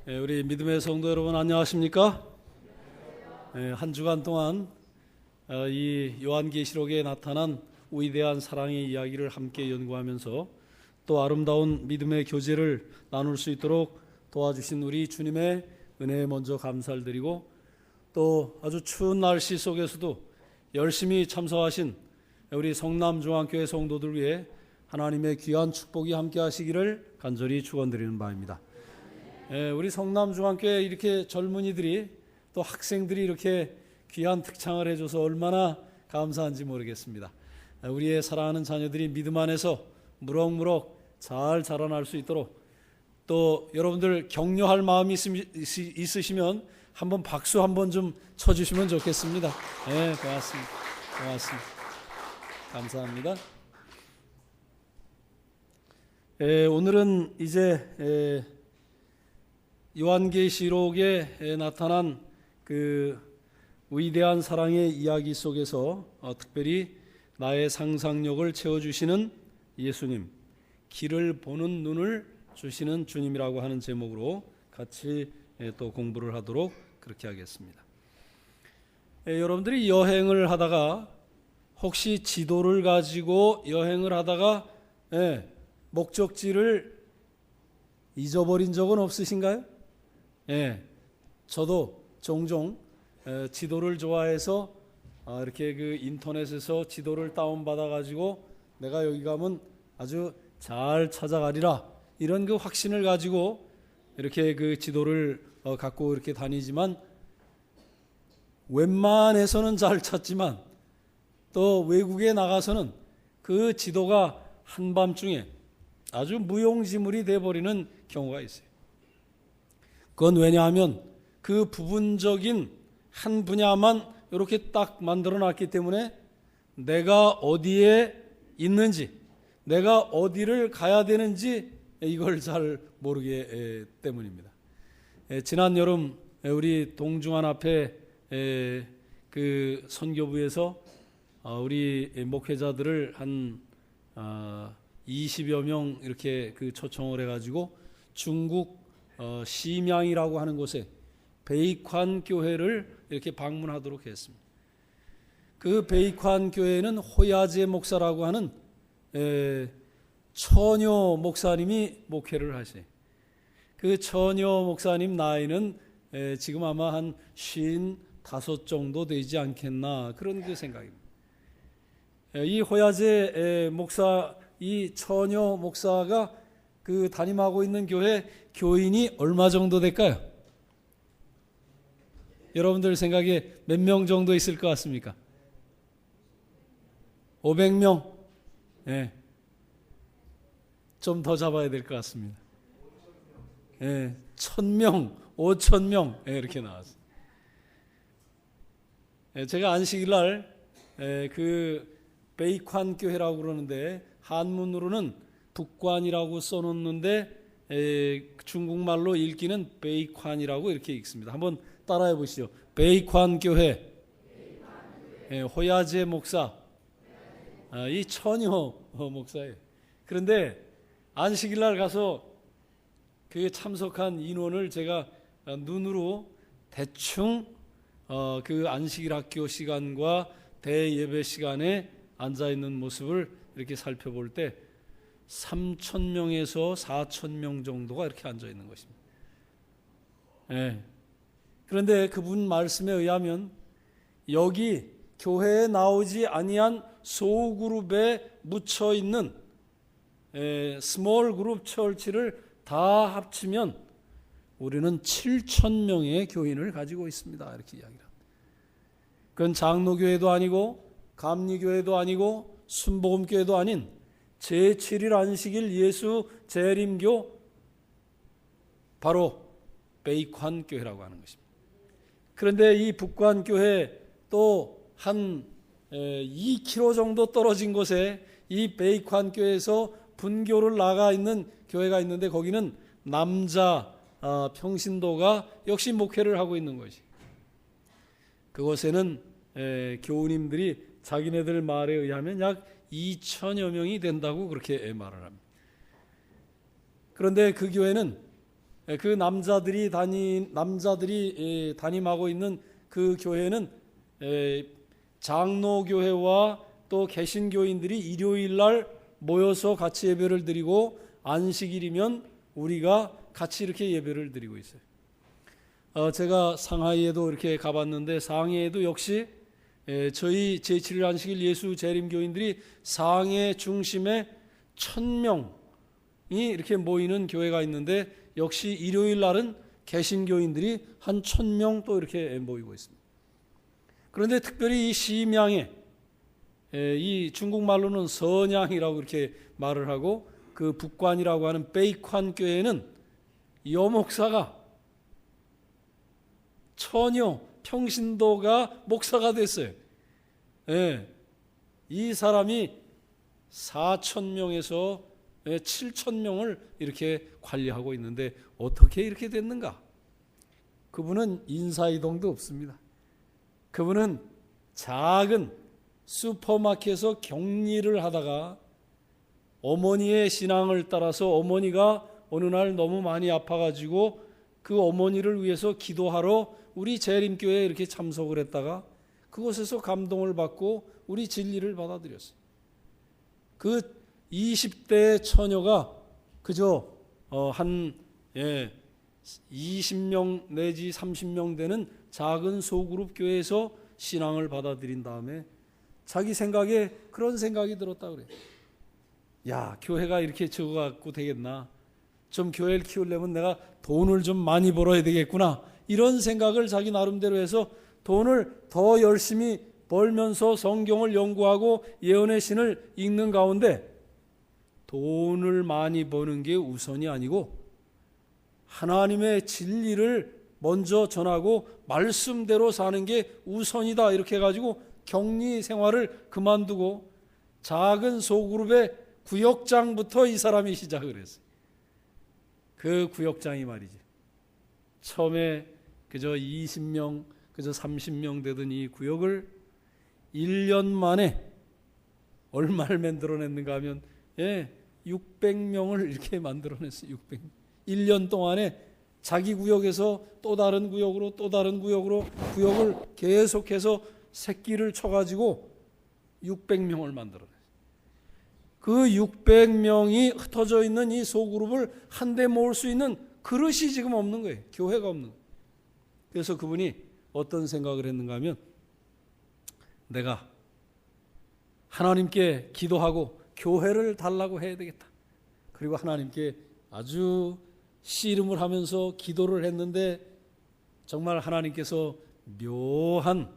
우리 믿음의 성도 여러분 안녕하십니까? 한 주간 동안 이 요한계시록에 나타난 위대한 사랑의 이야기를 함께 연구하면서 또 아름다운 믿음의 교제를 나눌 수 있도록 도와주신 우리 주님의 은혜에 먼저 감사를 드리고, 또 아주 추운 날씨 속에서도 열심히 참석하신 우리 성남중앙교회 성도들 위해 하나님의 귀한 축복이 함께 하시기를 간절히 축원드리는 바입니다. 우리 성남중앙교회 이렇게 젊은이들이 또 학생들이 이렇게 귀한 특창을 해줘서 얼마나 감사한지 모르겠습니다. 우리의 사랑하는 자녀들이 믿음 안에서 무럭무럭 잘 자라날 수 있도록, 또 여러분들 격려할 마음이 있으시면 한번 박수 한번 좀 쳐주시면 좋겠습니다. 고맙습니다. 감사합니다. 오늘은 이제 요한계시록에 나타난 그 위대한 사랑의 이야기 속에서 특별히 나의 상상력을 채워주시는 예수님, 길을 보는 눈을 주시는 주님이라고 하는 제목으로 같이 또 공부를 하도록 그렇게 하겠습니다. 여러분들이 여행을 하다가 혹시 지도를 가지고 여행을 하다가 목적지를 잊어버린 적은 없으신가요? 저도 종종 지도를 좋아해서 이렇게 그 인터넷에서 지도를 다운받아 가지고 내가 여기 가면 아주 잘 찾아가리라, 이런 그 확신을 가지고 이렇게 그 지도를 갖고 이렇게 다니지만, 웬만해서는 잘 찾지만 또 외국에 나가서는 그 지도가 한밤중에 아주 무용지물이 돼버리는 경우가 있어요. 그건 왜냐하면 그 부분적인 한 분야만 이렇게 딱 만들어 놨기 때문에 내가 어디에 있는지, 내가 어디를 가야 되는지 이걸 잘 모르기 때문입니다. 지난 여름 우리 동중안 앞에 그 선교부에서 우리 목회자들을 한 20여 명 이렇게 그 초청을 해가지고 중국 심양이라고 하는 곳에 베이관 교회를 이렇게 방문하도록 했습니다. 그 베이관 교회는 호야제 목사라고 하는 처녀 목사님이 목회를 하세요. 그 처녀 목사님 나이는 지금 아마 한 55 정도 되지 않겠나, 그런 그 생각입니다. 이 호야제 목사, 이 처녀 목사가 그 담임하고 있는 교회 교인이 얼마 정도 될까요? 여러분들 생각에 몇 명 정도 있을 것 같습니까? 500명? 좀 더 잡아야 될 것 같습니다. 1000명, 5000명 이렇게 나왔어요. 제가 안식일 날 그 베이관 교회라고 그러는데 한문으로는 북관이라고 써놓는데 중국말로 읽기는 베이관이라고 이렇게 읽습니다. 한번 따라해 보시죠. 베이관 교회, 호야제 목사, 이 처녀 목사예요. 그런데 안식일 날 가서 그 참석한 인원을 제가 눈으로 대충 그 안식일 학교 시간과 대예배 시간에 앉아 있는 모습을 이렇게 살펴볼 때 3,000명에서 4,000명 정도가 이렇게 앉아 있는 것입니다. 그런데 그분 말씀에 의하면 여기 교회에 나오지 아니한 소그룹에 묻혀 있는 스몰 그룹 처치를 다 합치면 우리는 7,000명의 교인을 가지고 있습니다, 이렇게 이야기합니다. 그건 장로교회도 아니고 감리교회도 아니고 순복음교회도 아닌 제7일 안식일 예수 재림교, 바로 베이관 교회라고 하는 것입니다. 그런데 이 북관 교회 또 한 2km 정도 떨어진 곳에 이 베이관 교회에서 분교를 나가 있는 교회가 있는데, 거기는 남자 평신도가 역시 목회를 하고 있는 것이, 그곳에는 교우님들이 자기네들 말에 의하면 약 2,000여 명이 된다고 그렇게 말을 합니다. 그런데 그 교회는 그 남자들이 담임하고 있는 그 교회는 장로교회와 또 개신교인들이 일요일 날 모여서 같이 예배를 드리고 안식일이면 우리가 같이 이렇게 예배를 드리고 있어요. 제가 상하이에도 이렇게 가봤는데 상해에도 역시 저희 제7일 안식일 예수 재림교인들이 상해 중심에 1000명이 이렇게 모이는 교회가 있는데 역시 일요일 날은 개신교인들이 한 1000명 또 이렇게 모이고 있습니다. 그런데 특별히 이 심양에 이 중국말로는 선양이라고 이렇게 말을 하고 그 북관이라고 하는 베이관 교회는 여목사가 처녀 평신도가 목사가 됐어요. 이 사람이 4,000명에서 7,000명을 이렇게 관리하고 있는데 어떻게 이렇게 됐는가? 그분은 인사이동도 없습니다. 그분은 작은 슈퍼마켓에서 격리를 하다가 어머니의 신앙을 따라서 어머니가 어느 날 너무 많이 아파가지고 그 어머니를 위해서 기도하러 우리 재림교회에 이렇게 참석을 했다가 그곳에서 감동을 받고 우리 진리를 받아들였어요. 그 20대 처녀가 그저 한 20명 내지 30명 되는 작은 소그룹 교회에서 신앙을 받아들인 다음에 자기 생각에 그런 생각이 들었다 그래요. 야, 교회가 이렇게 적어갖고 되겠나? 좀 교회를 키우려면 내가 돈을 좀 많이 벌어야 되겠구나. 이런 생각을 자기 나름대로 해서 돈을 더 열심히 벌면서 성경을 연구하고 예언의 신을 읽는 가운데 돈을 많이 버는 게 우선이 아니고 하나님의 진리를 먼저 전하고 말씀대로 사는 게 우선이다 이렇게 해가지고 격리 생활을 그만두고 작은 소그룹의 구역장부터 이 사람이 시작을 했어요. 그 구역장이 말이지 처음에 그저 20명 그저 30명 되던 이 구역을 1년 만에 얼마를 만들어냈는가 하면 600명을 이렇게 만들어냈어요. 600명. 1년 동안에 자기 구역에서 또 다른 구역으로 또 다른 구역으로 구역을 계속해서 새끼를 쳐가지고 600명을 만들어냈어요. 그 600명이 흩어져 있는 이 소그룹을 한데 모을 수 있는 그릇이 지금 없는 거예요. 교회가 없는 거예요. 그래서 그분이 어떤 생각을 했는가 하면 내가 하나님께 기도하고 교회를 달라고 해야 되겠다. 그리고 하나님께 아주 씨름을 하면서 기도를 했는데 정말 하나님께서 묘한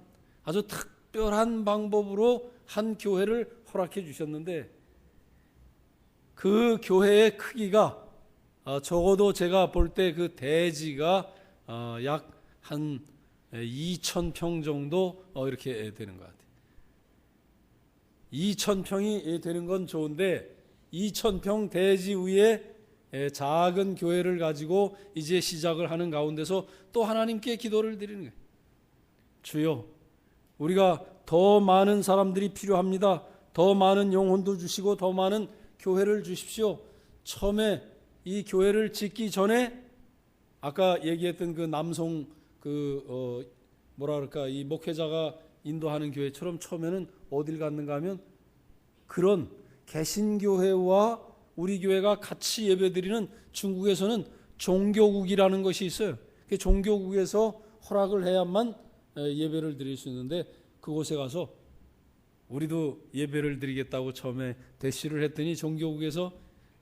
아주 특별한 방법으로 한 교회를 허락해 주셨는데 그 교회의 크기가 적어도 제가 볼 때 그 대지가 약 한 2,000평 정도 이렇게 되는 것 같아요. 2,000평이 되는 건 좋은데 2,000평 대지 위에 작은 교회를 가지고 이제 시작을 하는 가운데서 또 하나님께 기도를 드리는 거예요. 주여, 우리가 더 많은 사람들이 필요합니다. 더 많은 영혼도 주시고 더 많은 교회를 주십시오. 처음에 이 교회를 짓기 전에 아까 얘기했던 그 남성 이 목회자가 인도하는 교회처럼 처음에는 어딜 갔는가 하면 그런 개신교회와 우리 교회가 같이 예배드리는 중국에서는 종교국이라는 것이 있어요. 그 종교국에서 허락을 해야만 예배를 드릴 수 있는데 그곳에 가서 우리도 예배를 드리겠다고 처음에 대시를 했더니 종교국에서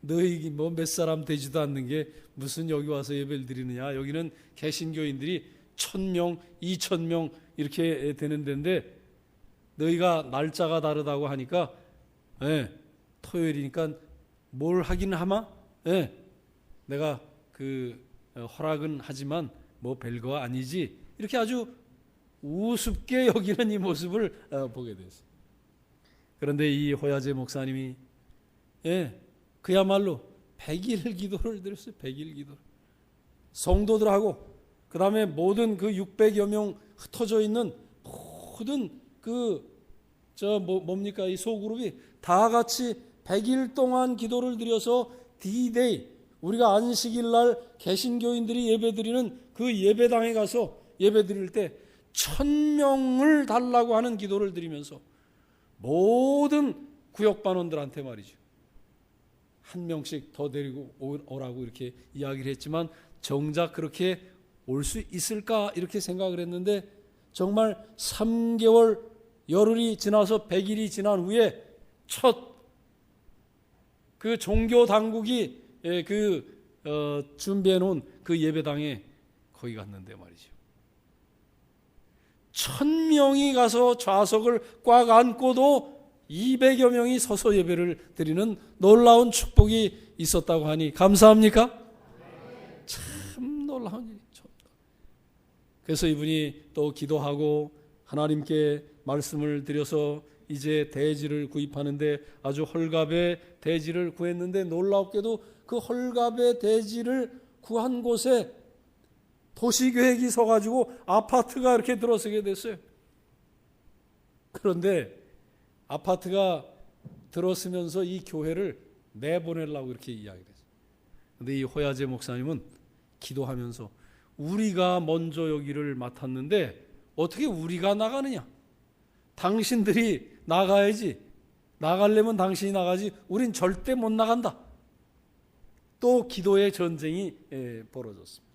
너희 뭐 몇 사람 되지도 않는 게 무슨 여기 와서 예배를 드리느냐. 여기는 개신교인들이 1,000명, 2,000명 이렇게 되는 데인데 너희가 날짜가 다르다고 하니까 토요일이니까 뭘 하긴 하마? 내가 그 허락은 하지만 뭐 별거 아니지. 이렇게 아주 우습게 여기는 이 모습을 보게 됐어요. 그런데 이 호야제 목사님이 그야말로 100일 기도를 드렸어요. 100일 기도. 성도들하고 그 다음에 모든 그 600여 명 흩어져 있는 모든 이 소그룹이 다 같이 100일 동안 기도를 드려서 D-Day 우리가 안식일 날 개신교인들이 예배드리는 그 예배당에 가서 예배드릴 때 1000명을 달라고 하는 기도를 드리면서 모든 구역반원들한테 말이죠, 한 명씩 더 데리고 오라고 이렇게 이야기를 했지만 정작 그렇게 올 수 있을까 이렇게 생각을 했는데, 정말 3개월 열흘이 지나서 100일이 지난 후에 첫 그 종교 당국이 준비해 놓은 그 예배당에 거기 갔는데 말이죠, 1000명이 가서 좌석을 꽉 앉고도 200여 명이 서서 예배를 드리는 놀라운 축복이 있었다고 하니 감사합니까? 참 놀라운 일이죠. 그래서 이분이 또 기도하고 하나님께 말씀을 드려서 이제 대지를 구입하는데 아주 헐갑의 대지를 구했는데, 놀랍게도 그 헐갑의 대지를 구한 곳에 도시계획이 서가지고 아파트가 이렇게 들어서게 됐어요. 그런데 아파트가 들어서면서 이 교회를 내보내려고 이렇게 이야기를 했어요. 그런데 이 호야제 목사님은 기도하면서 우리가 먼저 여기를 맡았는데 어떻게 우리가 나가느냐? 당신들이 나가야지. 나가려면 당신이 나가지. 우린 절대 못 나간다. 또 기도의 전쟁이 벌어졌습니다.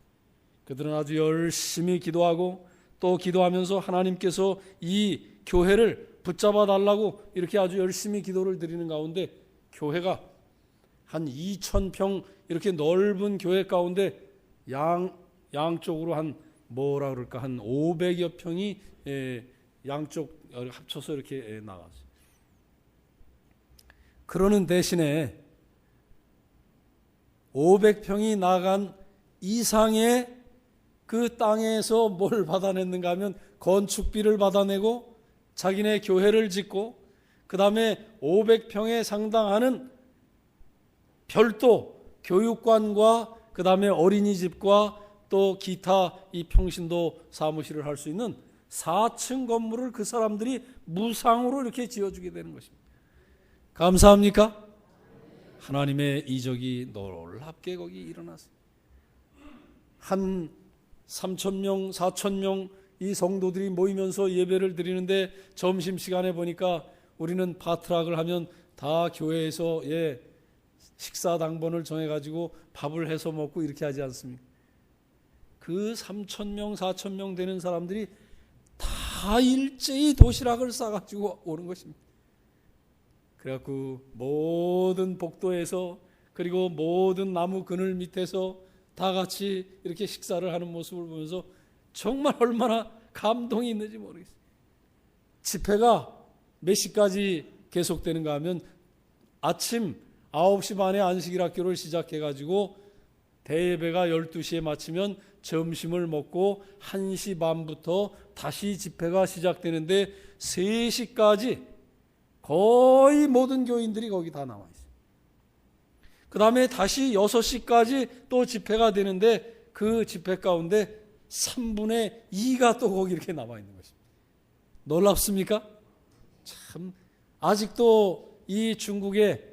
그들은 아주 열심히 기도하고 또 기도하면서 하나님께서 이 교회를 붙잡아 달라고 이렇게 아주 열심히 기도를 드리는 가운데, 교회가 한 2000평 이렇게 넓은 교회 가운데 양쪽으로 한 500여 평이 양쪽 합쳐서 이렇게 나갔어요. 그러는 대신에 500평이 나간 이상의 그 땅에서 뭘 받아냈는가 하면 건축비를 받아내고 자기네 교회를 짓고, 그 다음에 500평에 상당하는 별도 교육관과 그 다음에 어린이집과 또 기타 이 평신도 사무실을 할 수 있는 4층 건물을 그 사람들이 무상으로 이렇게 지어주게 되는 것입니다. 감사합니까? 하나님의 이적이 놀랍게 거기 일어났어요. 한 3,000명, 4,000명 이 성도들이 모이면서 예배를 드리는데, 점심시간에 보니까 우리는 파트락을 하면 다 교회에서 식사 당번을 정해가지고 밥을 해서 먹고 이렇게 하지 않습니까? 그 3,000명, 4,000명 되는 사람들이 다 일제히 도시락을 싸가지고 오는 것입니다. 그래갖고 모든 복도에서 그리고 모든 나무 그늘 밑에서 다 같이 이렇게 식사를 하는 모습을 보면서 정말 얼마나 감동이 있는지 모르겠어요. 집회가 몇 시까지 계속되는가 하면 아침 9시 반에 안식일 학교를 시작해가지고 대예배가 12시에 마치면 점심을 먹고 1시 반부터 다시 집회가 시작되는데 3시까지 거의 모든 교인들이 거기 다 나와 있어요. 그 다음에 다시 6시까지 또 집회가 되는데 그 집회 가운데 3분의 2가 또 거기 이렇게 남아 있는 것입니다. 놀랍습니까? 참, 아직도 이 중국의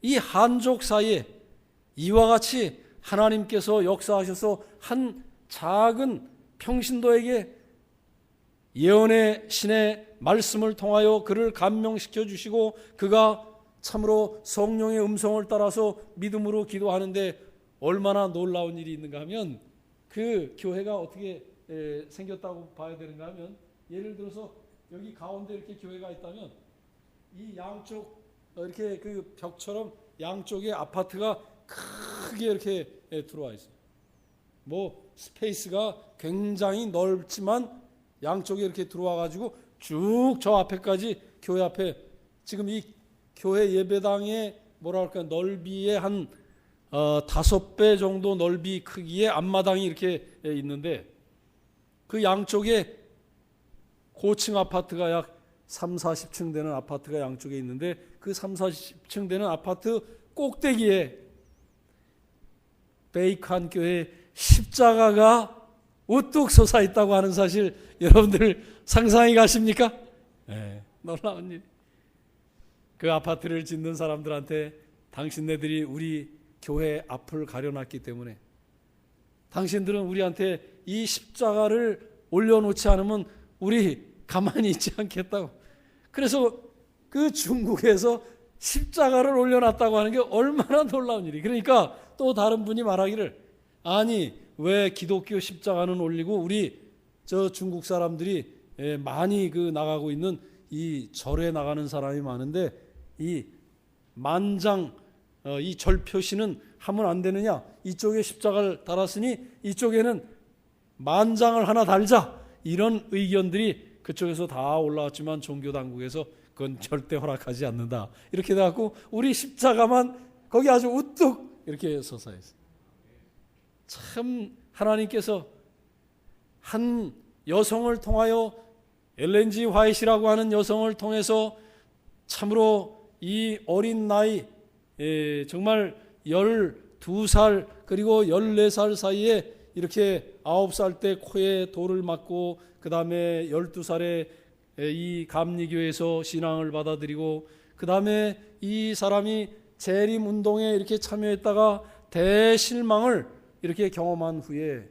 이 한족 사이에 이와 같이 하나님께서 역사하셔서 한 작은 평신도에게 예언의 신의 말씀을 통하여 그를 감명시켜 주시고 그가 참으로 성령의 음성을 따라서 믿음으로 기도하는데 얼마나 놀라운 일이 있는가 하면, 그 교회가 어떻게 생겼다고 봐야 되는가 하면, 예를 들어서 여기 가운데 이렇게 교회가 있다면 이 양쪽 이렇게 그 벽처럼 양쪽에 아파트가 크게 이렇게 들어와 있어요. 뭐 스페이스가 굉장히 넓지만 양쪽에 이렇게 들어와 가지고 쭉 저 앞에까지, 교회 앞에 지금 이 교회 예배당의 뭐랄까 넓이의 한 5배 정도 넓이 크기의 앞마당이 이렇게 있는데, 그 양쪽에 고층 아파트가 약 3, 40층 되는 아파트가 양쪽에 있는데, 그 3, 40층 되는 아파트 꼭대기에 베이컨 교회 십자가가 우뚝 솟아 있다고 하는 사실 여러분들 상상이 가십니까? 네, 놀라운 일. 그 아파트를 짓는 사람들한테 당신네들이 우리 교회 앞을 가려놨기 때문에 당신들은 우리한테 이 십자가를 올려놓지 않으면 우리 가만히 있지 않겠다고. 그래서 그 중국에서 십자가를 올려놨다고 하는 게 얼마나 놀라운 일이. 그러니까 또 다른 분이 말하기를, 아니 왜 기독교 십자가는 올리고 우리 저 중국 사람들이 많이 나가고 있는 이 절에 나가는 사람이 많은데 이 만장 이 절 표시는 하면 안 되느냐? 이쪽에 십자가를 달았으니 이쪽에는 만장을 하나 달자. 이런 의견들이 그쪽에서 다 올라왔지만 종교 당국에서 그건 절대 허락하지 않는다. 이렇게 돼갖고 우리 십자가만 거기 아주 우뚝 이렇게 서서 있어요. 참 하나님께서 한 여성을 통하여 엘렌 G 화이트라고 하는 여성을 통해서 참으로 이 어린 나이 정말 12살 그리고 14살 사이에 이렇게 9살 때 코에 돌을 맞고 그 다음에 12살에 이 감리교에서 신앙을 받아들이고 그 다음에 이 사람이 재림 운동에 이렇게 참여했다가 대실망을 이렇게 경험한 후에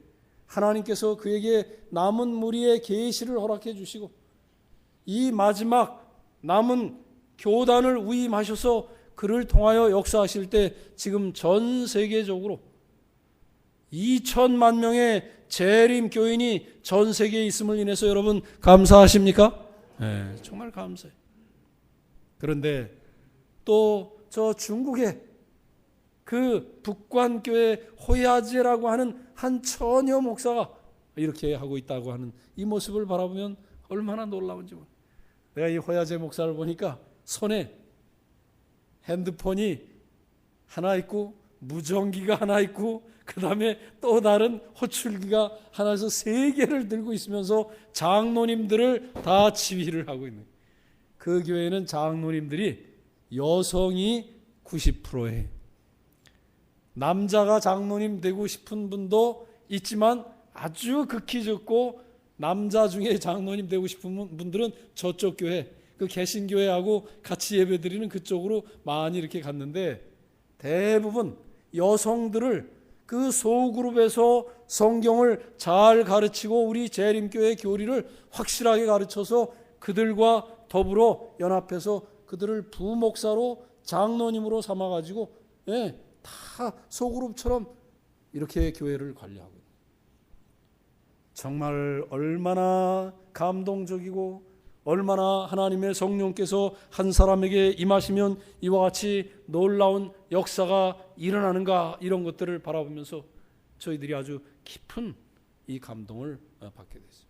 하나님께서 그에게 남은 무리의 계시를 허락해 주시고 이 마지막 남은 교단을 위임하셔서 그를 통하여 역사하실 때 지금 전 세계적으로 2천만 명의 재림 교인이 전 세계에 있음을 인해서 여러분 감사하십니까? 네, 정말 감사해요. 그런데 또 저 중국의 그 북관교회 호야제라고 하는 한 처녀 목사가 이렇게 하고 있다고 하는 이 모습을 바라보면 얼마나 놀라운지 모르겠어요. 내가 이 호야제 목사를 보니까 손에 핸드폰이 하나 있고 무전기가 하나 있고 그 다음에 또 다른 호출기가 하나에서 3개를 들고 있으면서 장로님들을 다 지휘를 하고 있는, 그 교회는 장로님들이 여성이 90%에 남자가 장로님 되고 싶은 분도 있지만 아주 극히 적고 남자 중에 장로님 되고 싶은 분들은 저쪽 교회 그 개신교회하고 같이 예배드리는 그쪽으로 많이 이렇게 갔는데 대부분 여성들을 그 소그룹에서 성경을 잘 가르치고 우리 재림교회 교리를 확실하게 가르쳐서 그들과 더불어 연합해서 그들을 부목사로 장로님으로 삼아가지고 다 소그룹처럼 이렇게 교회를 관리하고 있는, 정말 얼마나 감동적이고 얼마나 하나님의 성령께서 한 사람에게 임하시면 이와 같이 놀라운 역사가 일어나는가, 이런 것들을 바라보면서 저희들이 아주 깊은 이 감동을 받게 됐어요.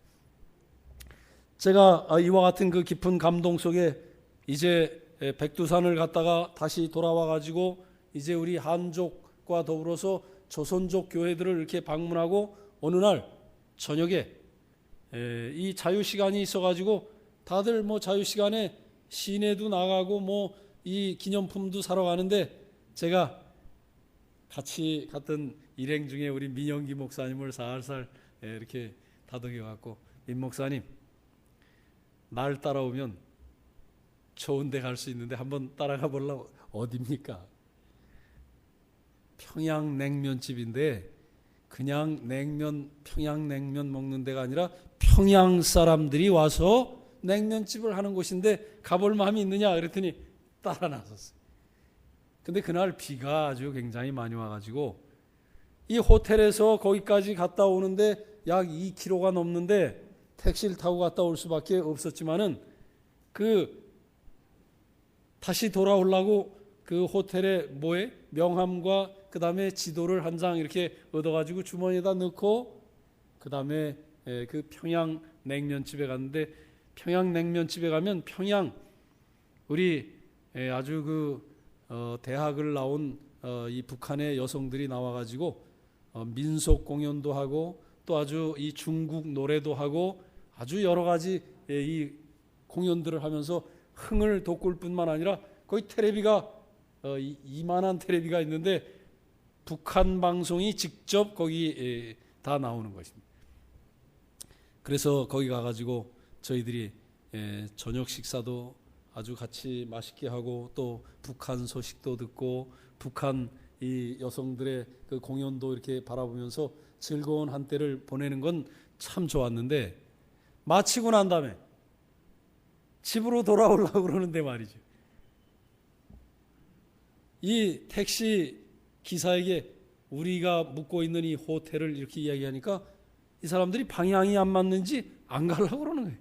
제가 이와 같은 그 깊은 감동 속에 이제 백두산을 갔다가 다시 돌아와 가지고 이제 우리 한족과 더불어서 조선족 교회들을 이렇게 방문하고 어느 날 저녁에 이 자유시간이 있어가지고 다들 뭐 자유시간에 시내도 나가고 뭐 이 기념품도 사러 가는데 제가 같이 갔던 일행 중에 우리 민영기 목사님을 살살 이렇게 다독여 갖고, 민 목사님 날 따라오면 좋은 데 갈 수 있는데 한번 따라가 보려고. 어딥니까? 평양냉면집인데 그냥 냉면, 평양냉면 먹는 데가 아니라 평양 사람들이 와서 냉면집을 하는 곳인데 가볼 마음이 있느냐 그랬더니 따라 나섰어요. 근데 그날 비가 아주 굉장히 많이 와가지고 이 호텔에서 거기까지 갔다 오는데 약 2km가 넘는데 택시를 타고 갔다 올 수밖에 없었지만은 다시 돌아오려고 그 호텔에 명함과 그 다음에 지도를 한 장 이렇게 얻어가지고 주머니에다 넣고 그 다음에 그 평양 냉면집에 갔는데, 평양 냉면집에 가면 평양 우리 아주 대학을 나온 이 북한의 여성들이 나와가지고 민속 공연도 하고 또 아주 이 중국 노래도 하고 아주 여러 가지 이 공연들을 하면서 흥을 돋굴 뿐만 아니라 거기 텔레비가 이만한 텔레비가 있는데 북한 방송이 직접 거기 다 나오는 것입니다. 그래서 거기 가가지고 저희들이 저녁 식사도 아주 같이 맛있게 하고 또 북한 소식도 듣고 북한 이 여성들의 그 공연도 이렇게 바라보면서 즐거운 한때를 보내는 건 참 좋았는데, 마치고 난 다음에 집으로 돌아오려고 그러는데 말이죠, 이 택시 기사에게 우리가 묵고 있는 이 호텔을 이렇게 이야기하니까 이 사람들이 방향이 안 맞는지 안 가려고 그러는 거예요.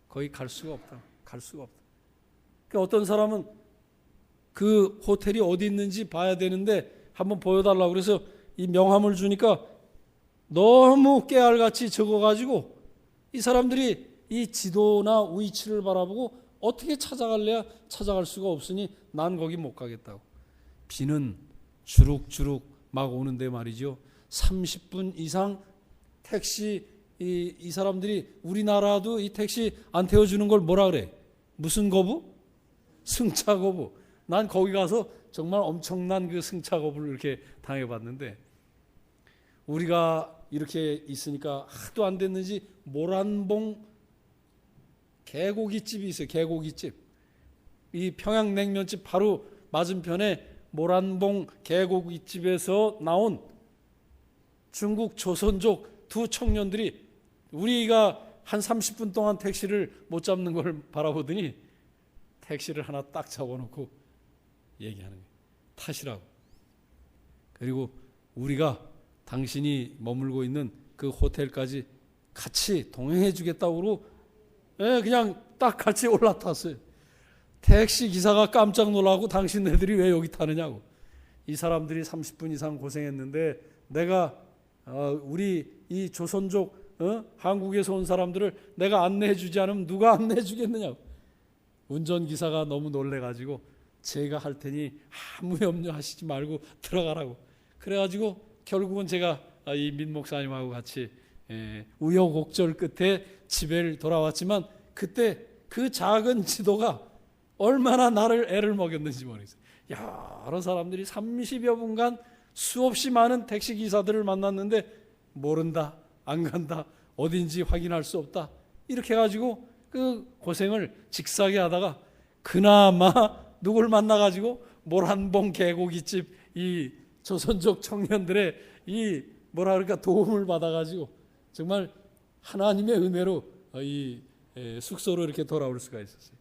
거기 갈 수가 없다. 그러니까 어떤 사람은 그 호텔이 어디 있는지 봐야 되는데 한번 보여달라고 그래서 이 명함을 주니까 너무 깨알같이 적어가지고 이 사람들이 이 지도나 위치를 바라보고 어떻게 찾아갈래야 찾아갈 수가 없으니 난 거기 못 가겠다고. 비는 주룩주룩 막 오는데 말이죠, 30분 이상 택시, 이 사람들이, 우리나라도 이 택시 안 태워주는 걸 뭐라 그래? 무슨 거부? 승차 거부. 난 거기 가서 정말 엄청난 그 승차 거부를 이렇게 당해봤는데, 우리가 이렇게 있으니까 하도 안 됐는지 모란봉 개고기집이 있어요. 개고기집. 이 평양냉면집 바로 맞은편에 모란봉 개고기집에서 나온 중국 조선족 두 청년들이 우리가 한 30분 동안 택시를 못 잡는 걸 바라보더니 택시를 하나 딱 잡아놓고 얘기하는 거예요. 타시라고. 그리고 우리가 당신이 머물고 있는 그 호텔까지 같이 동행해 주겠다고 그러고 그냥 딱 같이 올라탔어요. 택시 기사가 깜짝 놀라고 당신네들이 왜 여기 타느냐고. 이 사람들이 30분 이상 고생했는데 내가 우리 이 조선족 한국에서 온 사람들을 내가 안내해 주지 않으면 누가 안내해 주겠느냐고. 운전기사가 너무 놀래가지고 제가 할 테니 아무 염려하시지 말고 들어가라고. 그래가지고 결국은 제가 이 민 목사님하고 같이 우여곡절 끝에 집에 돌아왔지만, 그때 그 작은 지도가 얼마나 나를 애를 먹였는지 모르겠어요. 여러 사람들이 30여 분간 수없이 많은 택시기사들을 만났는데 모른다, 안 간다, 어딘지 확인할 수 없다, 이렇게 해가지고 그 고생을 직사게 하다가 그나마 누굴 만나가지고 모란봉 개고기집 이 조선족 청년들의 이 뭐라 그럴까 도움을 받아가지고 정말 하나님의 은혜로 이 숙소로 이렇게 돌아올 수가 있었어요.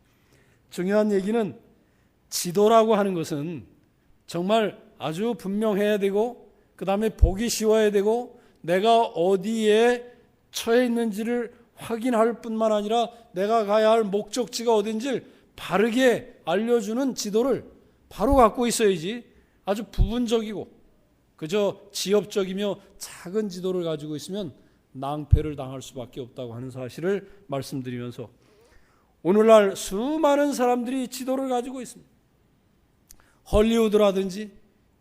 중요한 얘기는 지도라고 하는 것은 정말 아주 분명해야 되고, 그 다음에 보기 쉬워야 되고, 내가 어디에 처해 있는지를 확인할 뿐만 아니라 내가 가야 할 목적지가 어딘지를 바르게 알려주는 지도를 바로 갖고 있어야지, 아주 부분적이고 그저 지엽적이며 작은 지도를 가지고 있으면 낭패를 당할 수밖에 없다고 하는 사실을 말씀드리면서, 오늘날 수많은 사람들이 지도를 가지고 있습니다. 헐리우드라든지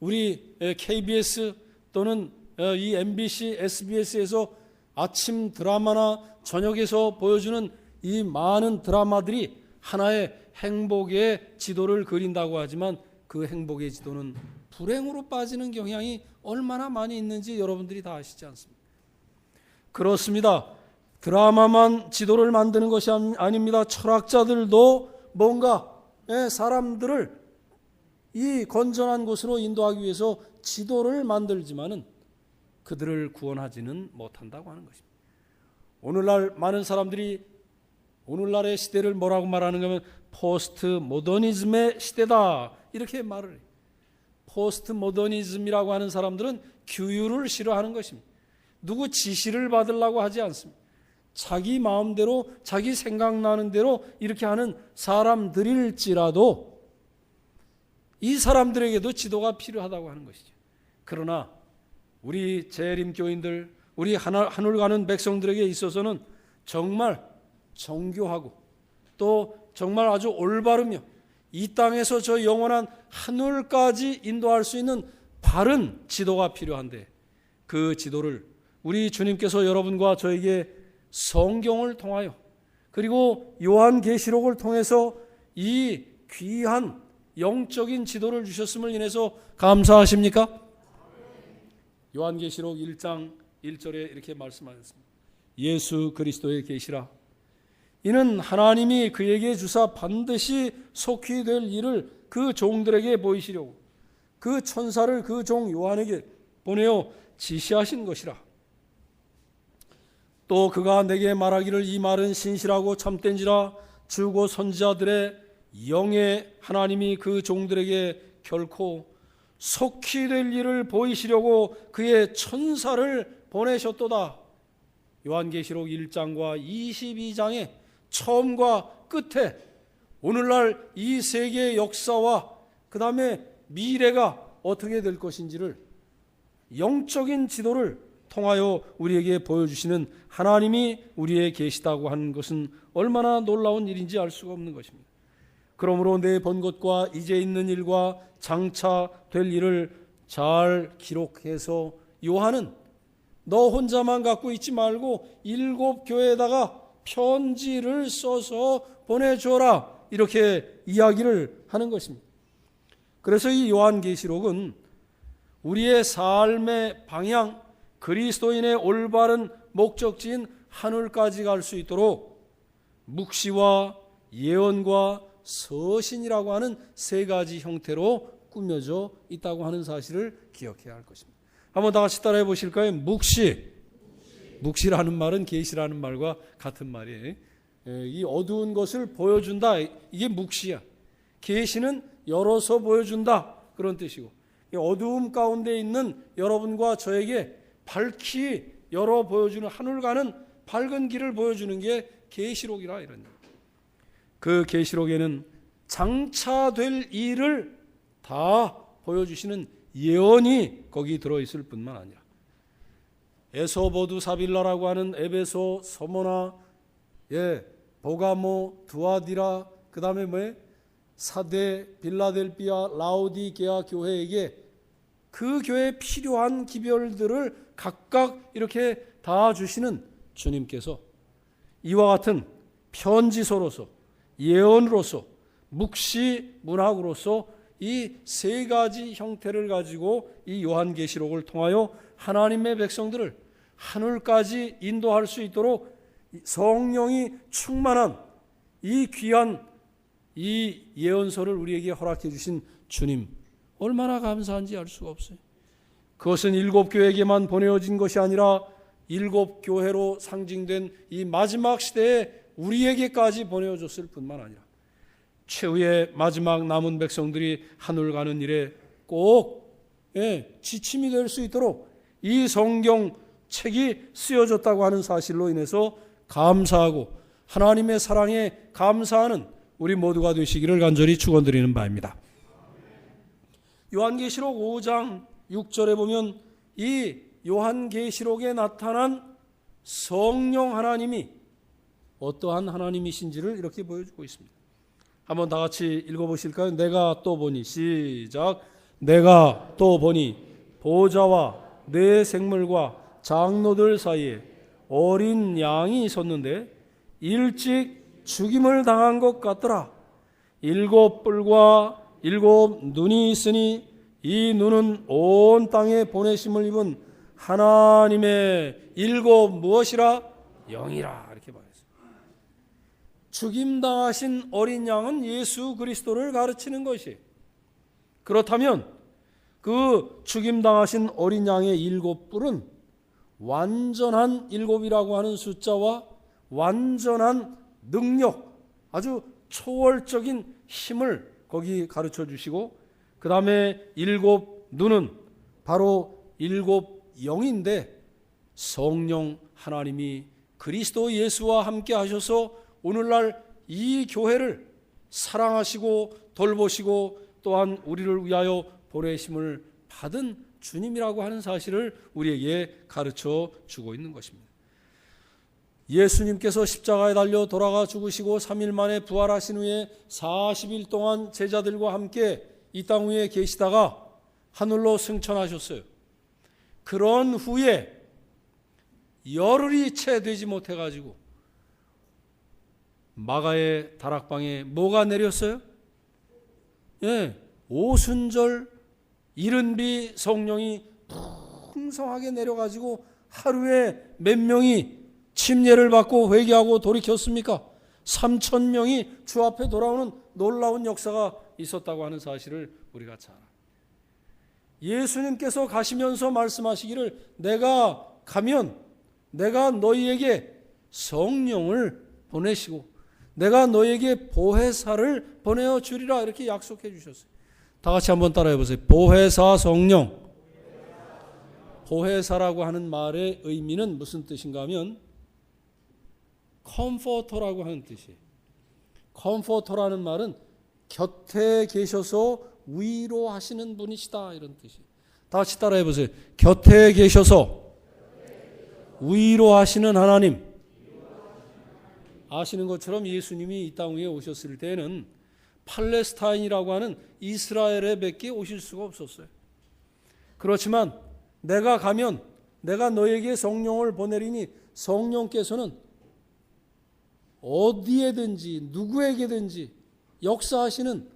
우리 KBS 또는 이 MBC, SBS에서 아침 드라마나 저녁에서 보여주는 이 많은 드라마들이 하나의 행복의 지도를 그린다고 하지만, 그 행복의 지도는 불행으로 빠지는 경향이 얼마나 많이 있는지 여러분들이 다 아시지 않습니까? 그렇습니다. 드라마만 지도를 만드는 것이 아닙니다. 철학자들도 뭔가 사람들을 이 건전한 곳으로 인도하기 위해서 지도를 만들지만은 그들을 구원하지는 못한다고 하는 것입니다. 오늘날 많은 사람들이 오늘날의 시대를 뭐라고 말하는가 하면 포스트 모더니즘의 시대다, 이렇게 말을 해요. 포스트 모더니즘이라고 하는 사람들은 규율을 싫어하는 것입니다. 누구 지시를 받으려고 하지 않습니다. 자기 마음대로 자기 생각나는 대로 이렇게 하는 사람들일지라도 이 사람들에게도 지도가 필요하다고 하는 것이죠. 그러나 우리 재림교인들, 우리 하늘 가는 백성들에게 있어서는 정말 정교하고 또 정말 아주 올바르며 이 땅에서 저 영원한 하늘까지 인도할 수 있는 바른 지도가 필요한데, 그 지도를 우리 주님께서 여러분과 저에게 성경을 통하여 그리고 요한계시록을 통해서 이 귀한 영적인 지도를 주셨음을 인해서 감사하십니까? 요한계시록 1장 1절에 이렇게 말씀하셨습니다. 예수 그리스도의 계시라. 이는 하나님이 그에게 주사 반드시 속히 될 일을 그 종들에게 보이시려고 그 천사를 그 종 요한에게 보내어 지시하신 것이라. 또 그가 내게 말하기를 이 말은 신실하고 참된지라 주고 선지자들의 영의 하나님이 그 종들에게 결코 속히 될 일을 보이시려고 그의 천사를 보내셨도다. 요한계시록 1장과 22장의 처음과 끝에 오늘날 이 세계의 역사와 그 다음에 미래가 어떻게 될 것인지를 영적인 지도를 통하여 우리에게 보여주시는 하나님이 우리에 계시다고 하는 것은 얼마나 놀라운 일인지 알 수가 없는 것입니다. 그러므로 내 본 것과 이제 있는 일과 장차 될 일을 잘 기록해서 요한은 너 혼자만 갖고 있지 말고 7 교회에다가 편지를 써서 보내줘라, 이렇게 이야기를 하는 것입니다. 그래서 이 요한계시록은 우리의 삶의 방향, 그리스도인의 올바른 목적지인 하늘까지 갈 수 있도록 묵시와 예언과 서신이라고 하는 3가지 형태로 꾸며져 있다고 하는 사실을 기억해야 할 것입니다. 한번 다 같이 따라해 보실까요? 묵시라는 말은 계시라는 말과 같은 말이에요. 이 어두운 것을 보여준다, 이게 묵시야. 계시는 열어서 보여준다, 그런 뜻이고, 어두움 가운데 있는 여러분과 저에게 밝히 열어 보여주는, 하늘 가는 밝은 길을 보여주는 게 계시록이라, 이런 얘기예요. 그 계시록에는 장차 될 일을 다 보여주시는 예언이 거기 들어있을 뿐만 아니라 에소보두 사빌라라고 하는 에베소, 서모나, 보가모, 두아디라, 그 다음에 사대, 빌라델비아, 라오디게아 교회에게 그 교회에 필요한 기별들을 각각 이렇게 다 주시는 주님께서 이와 같은 편지서로서, 예언으로서, 묵시 문학으로서 이 3가지 형태를 가지고 이 요한계시록을 통하여 하나님의 백성들을 하늘까지 인도할 수 있도록 성령이 충만한 이 귀한 이 예언서를 우리에게 허락해 주신 주님, 얼마나 감사한지 알 수가 없어요. 그것은 7 교회에게만 보내어진 것이 아니라 7 교회로 상징된 이 마지막 시대에 우리에게까지 보내어졌을 뿐만 아니라 최후의 마지막 남은 백성들이 하늘 가는 일에 꼭 지침이 될 수 있도록 이 성경책이 쓰여졌다고 하는 사실로 인해서 감사하고 하나님의 사랑에 감사하는 우리 모두가 되시기를 간절히 축원드리는 바입니다. 요한계시록 5장 6절에 보면 이 요한계시록에 나타난 성령 하나님이 어떠한 하나님이신지를 이렇게 보여주고 있습니다. 한번 다 같이 읽어보실까요? 내가 또 보니, 시작. 내가 또 보니 보좌와 네 생물과 장로들 사이에 어린 양이 있었는데 일찍 죽임을 당한 것 같더라. 7 뿔과 7 눈이 있으니 이 눈은 온 땅에 보내심을 입은 하나님의 7 무엇이라? 영이라, 이렇게 말했어요. 죽임당하신 어린 양은 예수 그리스도를 가르치는 것이, 그렇다면 그 죽임당하신 어린 양의 7 뿔은 완전한 7이라고 하는 숫자와 완전한 능력, 아주 초월적인 힘을 거기 가르쳐 주시고, 그 다음에 7 눈은 바로 7 영인데 성령 하나님이 그리스도 예수와 함께 하셔서 오늘날 이 교회를 사랑하시고 돌보시고 또한 우리를 위하여 보내심을 받은 주님이라고 하는 사실을 우리에게 가르쳐 주고 있는 것입니다. 예수님께서 십자가에 달려 돌아가 죽으시고 3일 만에 부활하신 후에 40일 동안 제자들과 함께 이 땅 위에 계시다가 하늘로 승천하셨어요. 그런 후에 열흘이 채 되지 못해가지고 마가의 다락방에 뭐가 내렸어요? 오순절 이른비 성령이 풍성하게 내려가지고 하루에 몇 명이 침례를 받고 회개하고 돌이켰습니까? 3,000명이 주 앞에 돌아오는 놀라운 역사가 있었다고 하는 사실을 우리가 잘 알아요. 예수님께서 가시면서 말씀하시기를 내가 가면 내가 너희에게 성령을 보내시고 내가 너희에게 보혜사를 보내어 주리라 이렇게 약속해 주셨어요. 다 같이 한번 따라해 보세요. 보혜사 성령. 보혜사라고 하는 말의 의미는 무슨 뜻인가 하면 컴포터라고 하는 뜻이에요. 컴포터라는 말은 곁에 계셔서 위로하시는 분이시다 이런 뜻이에요. 다 같이 따라해 보세요. 곁에 계셔서 위로하시는 하나님. 아시는 것처럼 예수님이 이 땅 위에 오셨을 때는 팔레스타인이라고 하는 이스라엘에 밖에 오실 수가 없었어요. 그렇지만 내가 가면 내가 너에게 성령을 보내리니 성령께서는 어디에든지 누구에게든지 역사하시는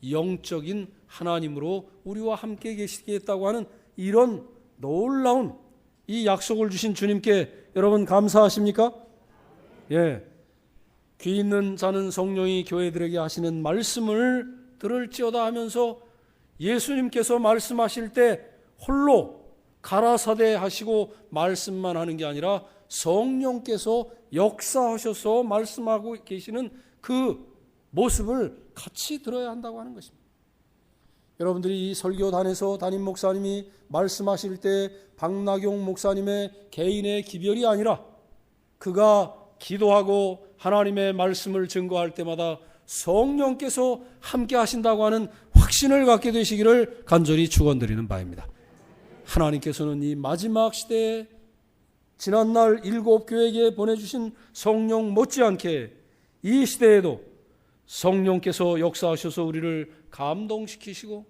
영적인 하나님으로 우리와 함께 계시겠다고 하는 이런 놀라운 이 약속을 주신 주님께 여러분 감사하십니까? 예. 귀 있는 자는 성령이 교회들에게 하시는 말씀을 들을지어다 하면서 예수님께서 말씀하실 때 홀로 가라사대 하시고 말씀만 하는 게 아니라 성령께서 역사하셔서 말씀하고 계시는 그 모습을 같이 들어야 한다고 하는 것입니다. 여러분들이 이 설교단에서 담임 목사님이 말씀하실 때 박나경 목사님의 개인의 기별이 아니라 그가 기도하고 하나님의 말씀을 증거할 때마다 성령께서 함께 하신다고 하는 확신을 갖게 되시기를 간절히 축원드리는 바입니다. 하나님께서는 이 마지막 시대에 지난날 7교회에게 보내주신 성령 못지않게 이 시대에도 성령께서 역사하셔서 우리를 감동시키시고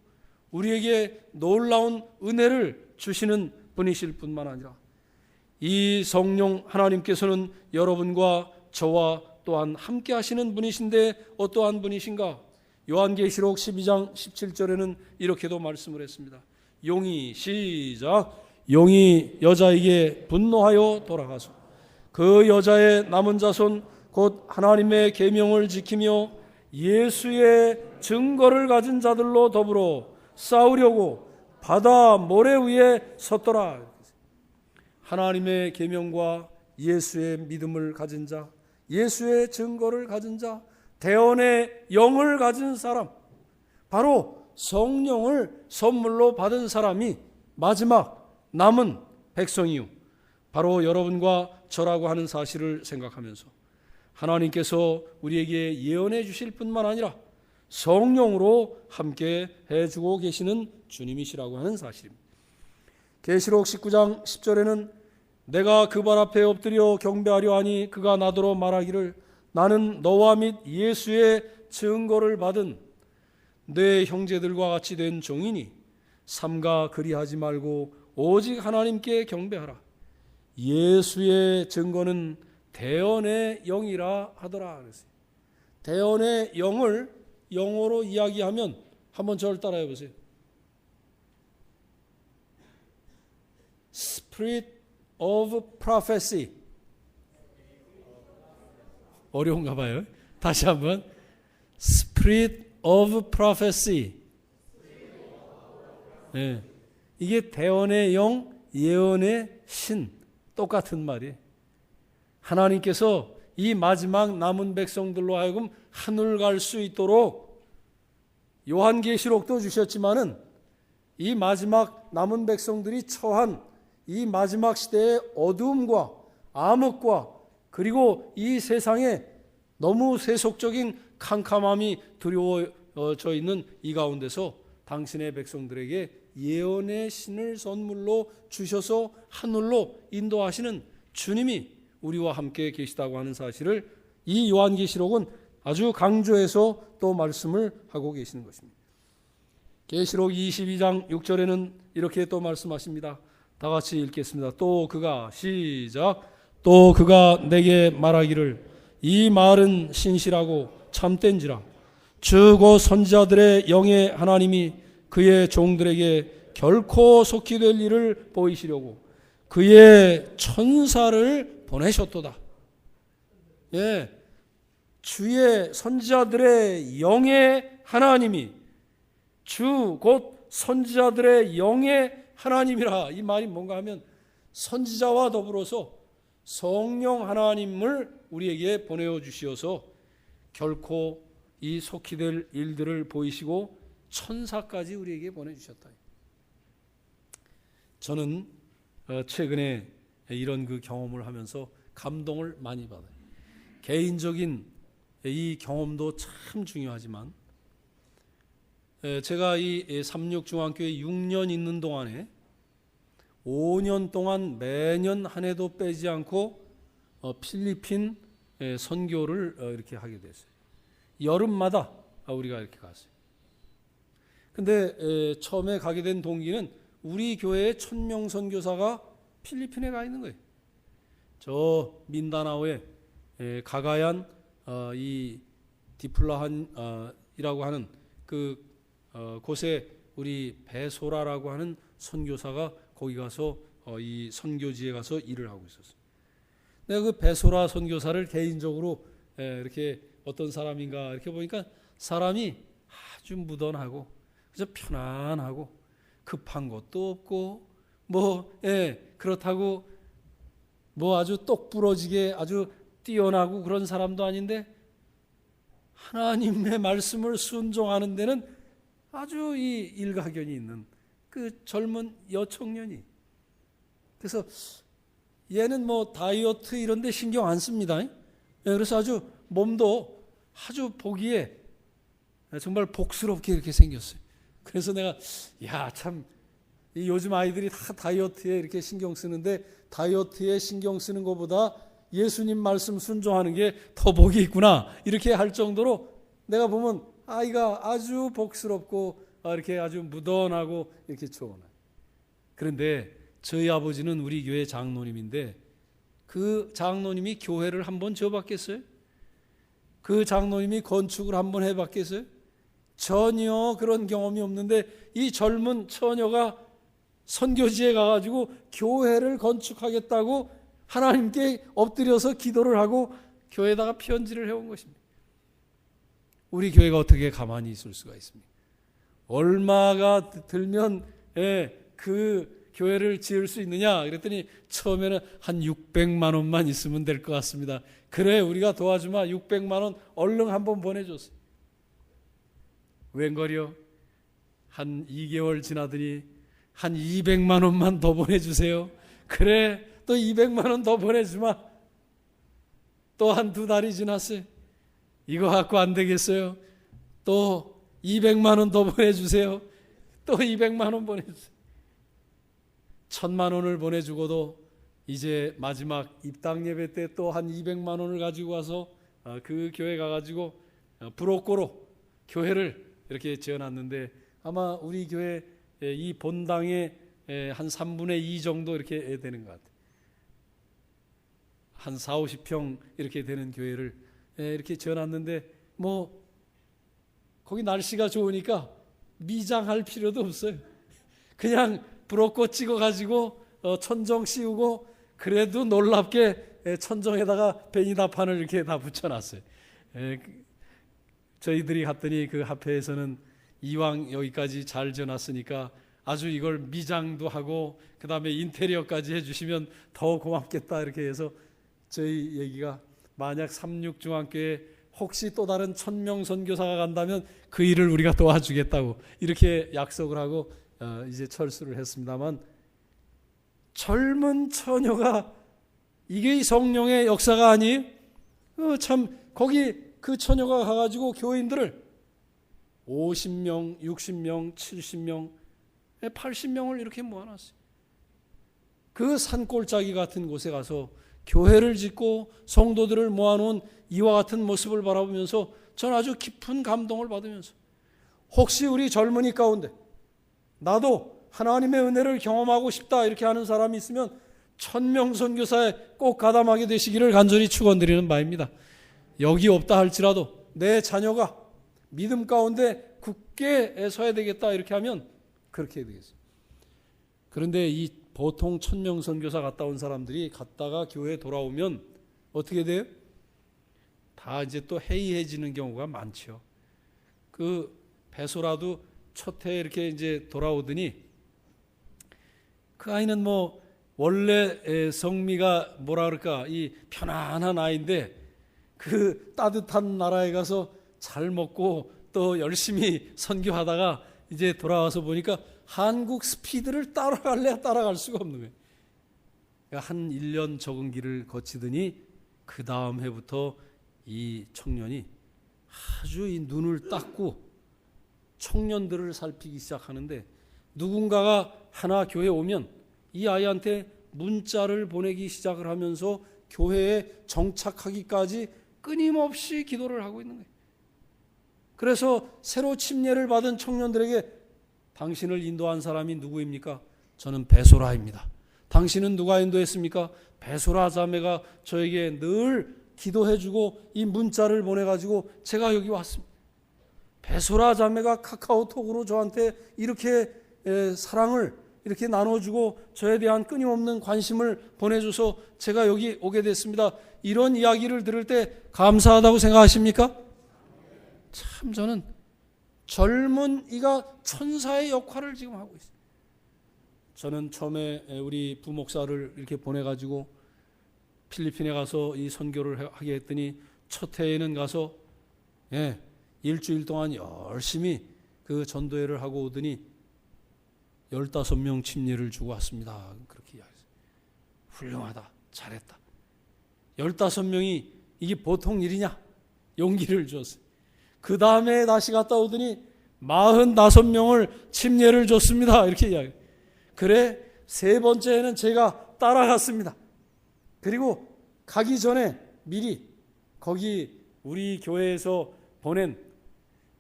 우리에게 놀라운 은혜를 주시는 분이실 뿐만 아니라 이 성령 하나님께서는 여러분과 저와 또한 함께 하시는 분이신데 어떠한 분이신가? 요한계시록 12장 17절에는 이렇게도 말씀을 했습니다. 용이 시작. 용이 여자에게 분노하여 돌아가서 그 여자의 남은 자손 곧 하나님의 계명을 지키며 예수의 증거를 가진 자들로 더불어 싸우려고 바다 모래 위에 섰더라. 하나님의 계명과 예수의 믿음을 가진 자, 예수의 증거를 가진 자, 대언의 영을 가진 사람, 바로 성령을 선물로 받은 사람이 마지막 남은 백성이요 바로 여러분과 저라고 하는 사실을 생각하면서 하나님께서 우리에게 예언해 주실 뿐만 아니라 성령으로 함께 해주고 계시는 주님이시라고 하는 사실입니다. 계시록 19장 10절에는 내가 그 발 앞에 엎드려 경배하려 하니 그가 나더러 말하기를 나는 너와 및 예수의 증거를 받은 내 형제들과 같이 된 종이니 삼가 그리하지 말고 오직 하나님께 경배하라. 예수의 증거는 대언의 영이라 하더라. 대언의 영을 영어로 이야기하면 한번 저를 따라해 보세요. Spirit of prophecy. 어려운가 봐요. 다시 한번. Spirit of prophecy. 네. 이게 대언의 영, 예언의 신. 똑같은 말이에요. 하나님께서 이 마지막 남은 백성들로 하여금 하늘 갈 수 있도록 요한계시록도 주셨지만은 이 마지막 남은 백성들이 처한 이 마지막 시대의 어두움과 암흑과 그리고 이 세상에 너무 세속적인 캄캄함이 두려워져 있는 이 가운데서 당신의 백성들에게 예언의 신을 선물로 주셔서 하늘로 인도하시는 주님이 우리와 함께 계시다고 하는 사실을 이 요한계시록은 아주 강조해서 또 말씀을 하고 계시는 것입니다. 계시록 22장 6절에는 이렇게 또 말씀하십니다. 다 같이 읽겠습니다. 또 그가 시작. 또 그가 내게 말하기를 이 말은 신실하고 참된지라 주 곧 선지자들의 영의 하나님이 그의 종들에게 결코 속히 될 일을 보이시려고 그의 천사를 보내셨도다. 예, 주의 선지자들의 영의 하나님이 주 곧 선지자들의 영의 하나님이라. 이 말이 뭔가 하면 선지자와 더불어서 성령 하나님을 우리에게 보내어 주시어서 결코 이 속히 될 일들을 보이시고 천사까지 우리에게 보내주셨다. 저는 최근에 이런 그 경험을 하면서 감동을 많이 받아요. 개인적인 이 경험도 참 중요하지만 제가 이 삼육중앙교회 6년 있는 동안에 5년 동안 매년 한 해도 빼지 않고 필리핀 선교를 이렇게 하게 됐어요. 여름마다 우리가 이렇게 갔어요. 근데 처음에 가게 된 동기는 우리 교회의 1000명 선교사가 필리핀에 가 있는 거예요. 저 민다나오에 가가얀 이 디플라한이라고 하는 그 곳에 우리 베소라라고 하는 선교사가 거기 가서 이 선교지에 가서 일을 하고 있었어요. 내가 그 베소라 선교사를 개인적으로 이렇게 어떤 사람인가 이렇게 보니까 사람이 아주 무던하고 그저 편안하고 급한 것도 없고 그렇다고 아주 똑부러지게 아주 뛰어나고 그런 사람도 아닌데 하나님의 말씀을 순종하는 데는 아주 이 일가견이 있는 그 젊은 여청년이. 그래서 얘는 다이어트 이런 데 신경 안 씁니다. 그래서 아주 몸도 아주 보기에 정말 복스럽게 이렇게 생겼어요. 그래서 내가 참 요즘 아이들이 다 다이어트에 이렇게 신경 쓰는데 다이어트에 신경 쓰는 것보다 예수님 말씀 순종하는 게 더 복이 있구나 이렇게 할 정도로 내가 보면 아이가 아주 복스럽고 이렇게 아주 무던하고 이렇게 좋은. 그런데 저희 아버지는 우리 교회 장로님인데 그 장로님이 교회를 한번 지어봤겠어요? 그 장로님이 건축을 한번 해봤겠어요? 전혀 그런 경험이 없는데 이 젊은 처녀가 선교지에 가가지고 교회를 건축하겠다고 하나님께 엎드려서 기도를 하고 교회에다가 편지를 해온 것입니다. 우리 교회가 어떻게 가만히 있을 수가 있습니까? 얼마가 들면 그 교회를 지을 수 있느냐 그랬더니 처음에는 한 600만 원만 있으면 될 것 같습니다. 그래 우리가 도와주마. 600만 원 얼른 한번 보내줬어요. 웬걸요? 한 2개월 지나더니 한 200만 원만 더 보내주세요. 그래 또 200만 원 더 보내주마. 또 한 2달이 지났어요. 이거 갖고 안 되겠어요. 또 200만 원 더 보내주세요. 또 200만 원 보내주세요. 1000만 원을 보내주고도 이제 마지막 입당 예배 때 또 한 200만 원을 가지고 와서 그 교회 가가지고 브로커로 교회를 이렇게 지어놨는데 아마 우리 교회 이 본당의 한 3분의 2 정도 이렇게 되는 것 같아요. 한 4, 50평 이렇게 되는 교회를 이렇게 지어놨는데 거기 날씨가 좋으니까 미장할 필요도 없어요. 그냥 브로커 찍어가지고 천정 씌우고 그래도 놀랍게 천정에다가 베니다판을 이렇게 다 붙여놨어요. 저희들이 갔더니 그 합회에서는 이왕 여기까지 잘 지어놨으니까 아주 이걸 미장도 하고 그 다음에 인테리어까지 해주시면 더 고맙겠다 이렇게 해서 저희 얘기가 만약 삼육중앙교회 혹시 또 다른 1000명 선교사가 간다면 그 일을 우리가 도와주겠다고 이렇게 약속을 하고 이제 철수를 했습니다만 젊은 처녀가 이게 성령의 역사가 아니에요? 참 거기 그 처녀가 가가지고 교인들을 50명, 60명, 70명, 80명을 이렇게 모아놨어요. 그 산골짜기 같은 곳에 가서 교회를 짓고 성도들을 모아놓은 이와 같은 모습을 바라보면서 저는 아주 깊은 감동을 받으면서 혹시 우리 젊은이 가운데 나도 하나님의 은혜를 경험하고 싶다 이렇게 하는 사람이 있으면 1000명 선교사에 꼭 가담하게 되시기를 간절히 축원드리는 바입니다. 여기 없다 할지라도 내 자녀가 믿음 가운데 굳게 서야 되겠다 이렇게 하면 그렇게 되겠어요. 그런데 이 보통 1000명 선교사 갔다 온 사람들이 갔다가 교회에 돌아오면 어떻게 돼요? 다 이제 또 해이해지는 경우가 많죠. 그 베소라도 첫 해에 이렇게 이제 돌아오더니 그 아이는 뭐 원래 성미가 뭐라 그럴까 이 편안한 아이인데 그 따뜻한 나라에 가서 잘 먹고 또 열심히 선교하다가 이제 돌아와서 보니까 한국 스피드를 따라갈래야 따라갈 수가 없는 거예요. 그러니까 한 1년 적응기를 거치더니 그 다음 해부터 이 청년이 아주 이 눈을 닦고 청년들을 살피기 시작하는데 누군가가 하나 교회에 오면 이 아이한테 문자를 보내기 시작을 하면서 교회에 정착하기까지 끊임없이 기도를 하고 있는 거예요. 그래서 새로 침례를 받은 청년들에게 당신을 인도한 사람이 누구입니까? 저는 베소라입니다. 당신은 누가 인도했습니까? 베소라 자매가 저에게 늘 기도해주고 이 문자를 보내가지고 제가 여기 왔습니다. 베소라 자매가 카카오톡으로 저한테 이렇게 사랑을 이렇게 나눠주고 저에 대한 끊임없는 관심을 보내줘서 제가 여기 오게 됐습니다. 이런 이야기를 들을 때 감사하다고 생각하십니까? 참 저는 젊은 이가 천사의 역할을 지금 하고 있어요. 저는 처음에 우리 부목사를 이렇게 보내가지고 필리핀에 가서 이 선교를 하게 했더니 첫 해에는 가서 일주일 동안 열심히 그 전도회를 하고 오더니 15명 침례를 주고 왔습니다. 그렇게 이야기했어요. 훌륭하다. 잘했다. 15명이 이게 보통 일이냐? 용기를 줬어요. 그 다음에 다시 갔다 오더니 45명을 침례를 줬습니다. 이렇게 이야기해요. 그래 세 번째에는 제가 따라갔습니다. 그리고 가기 전에 미리 거기 우리 교회에서 보낸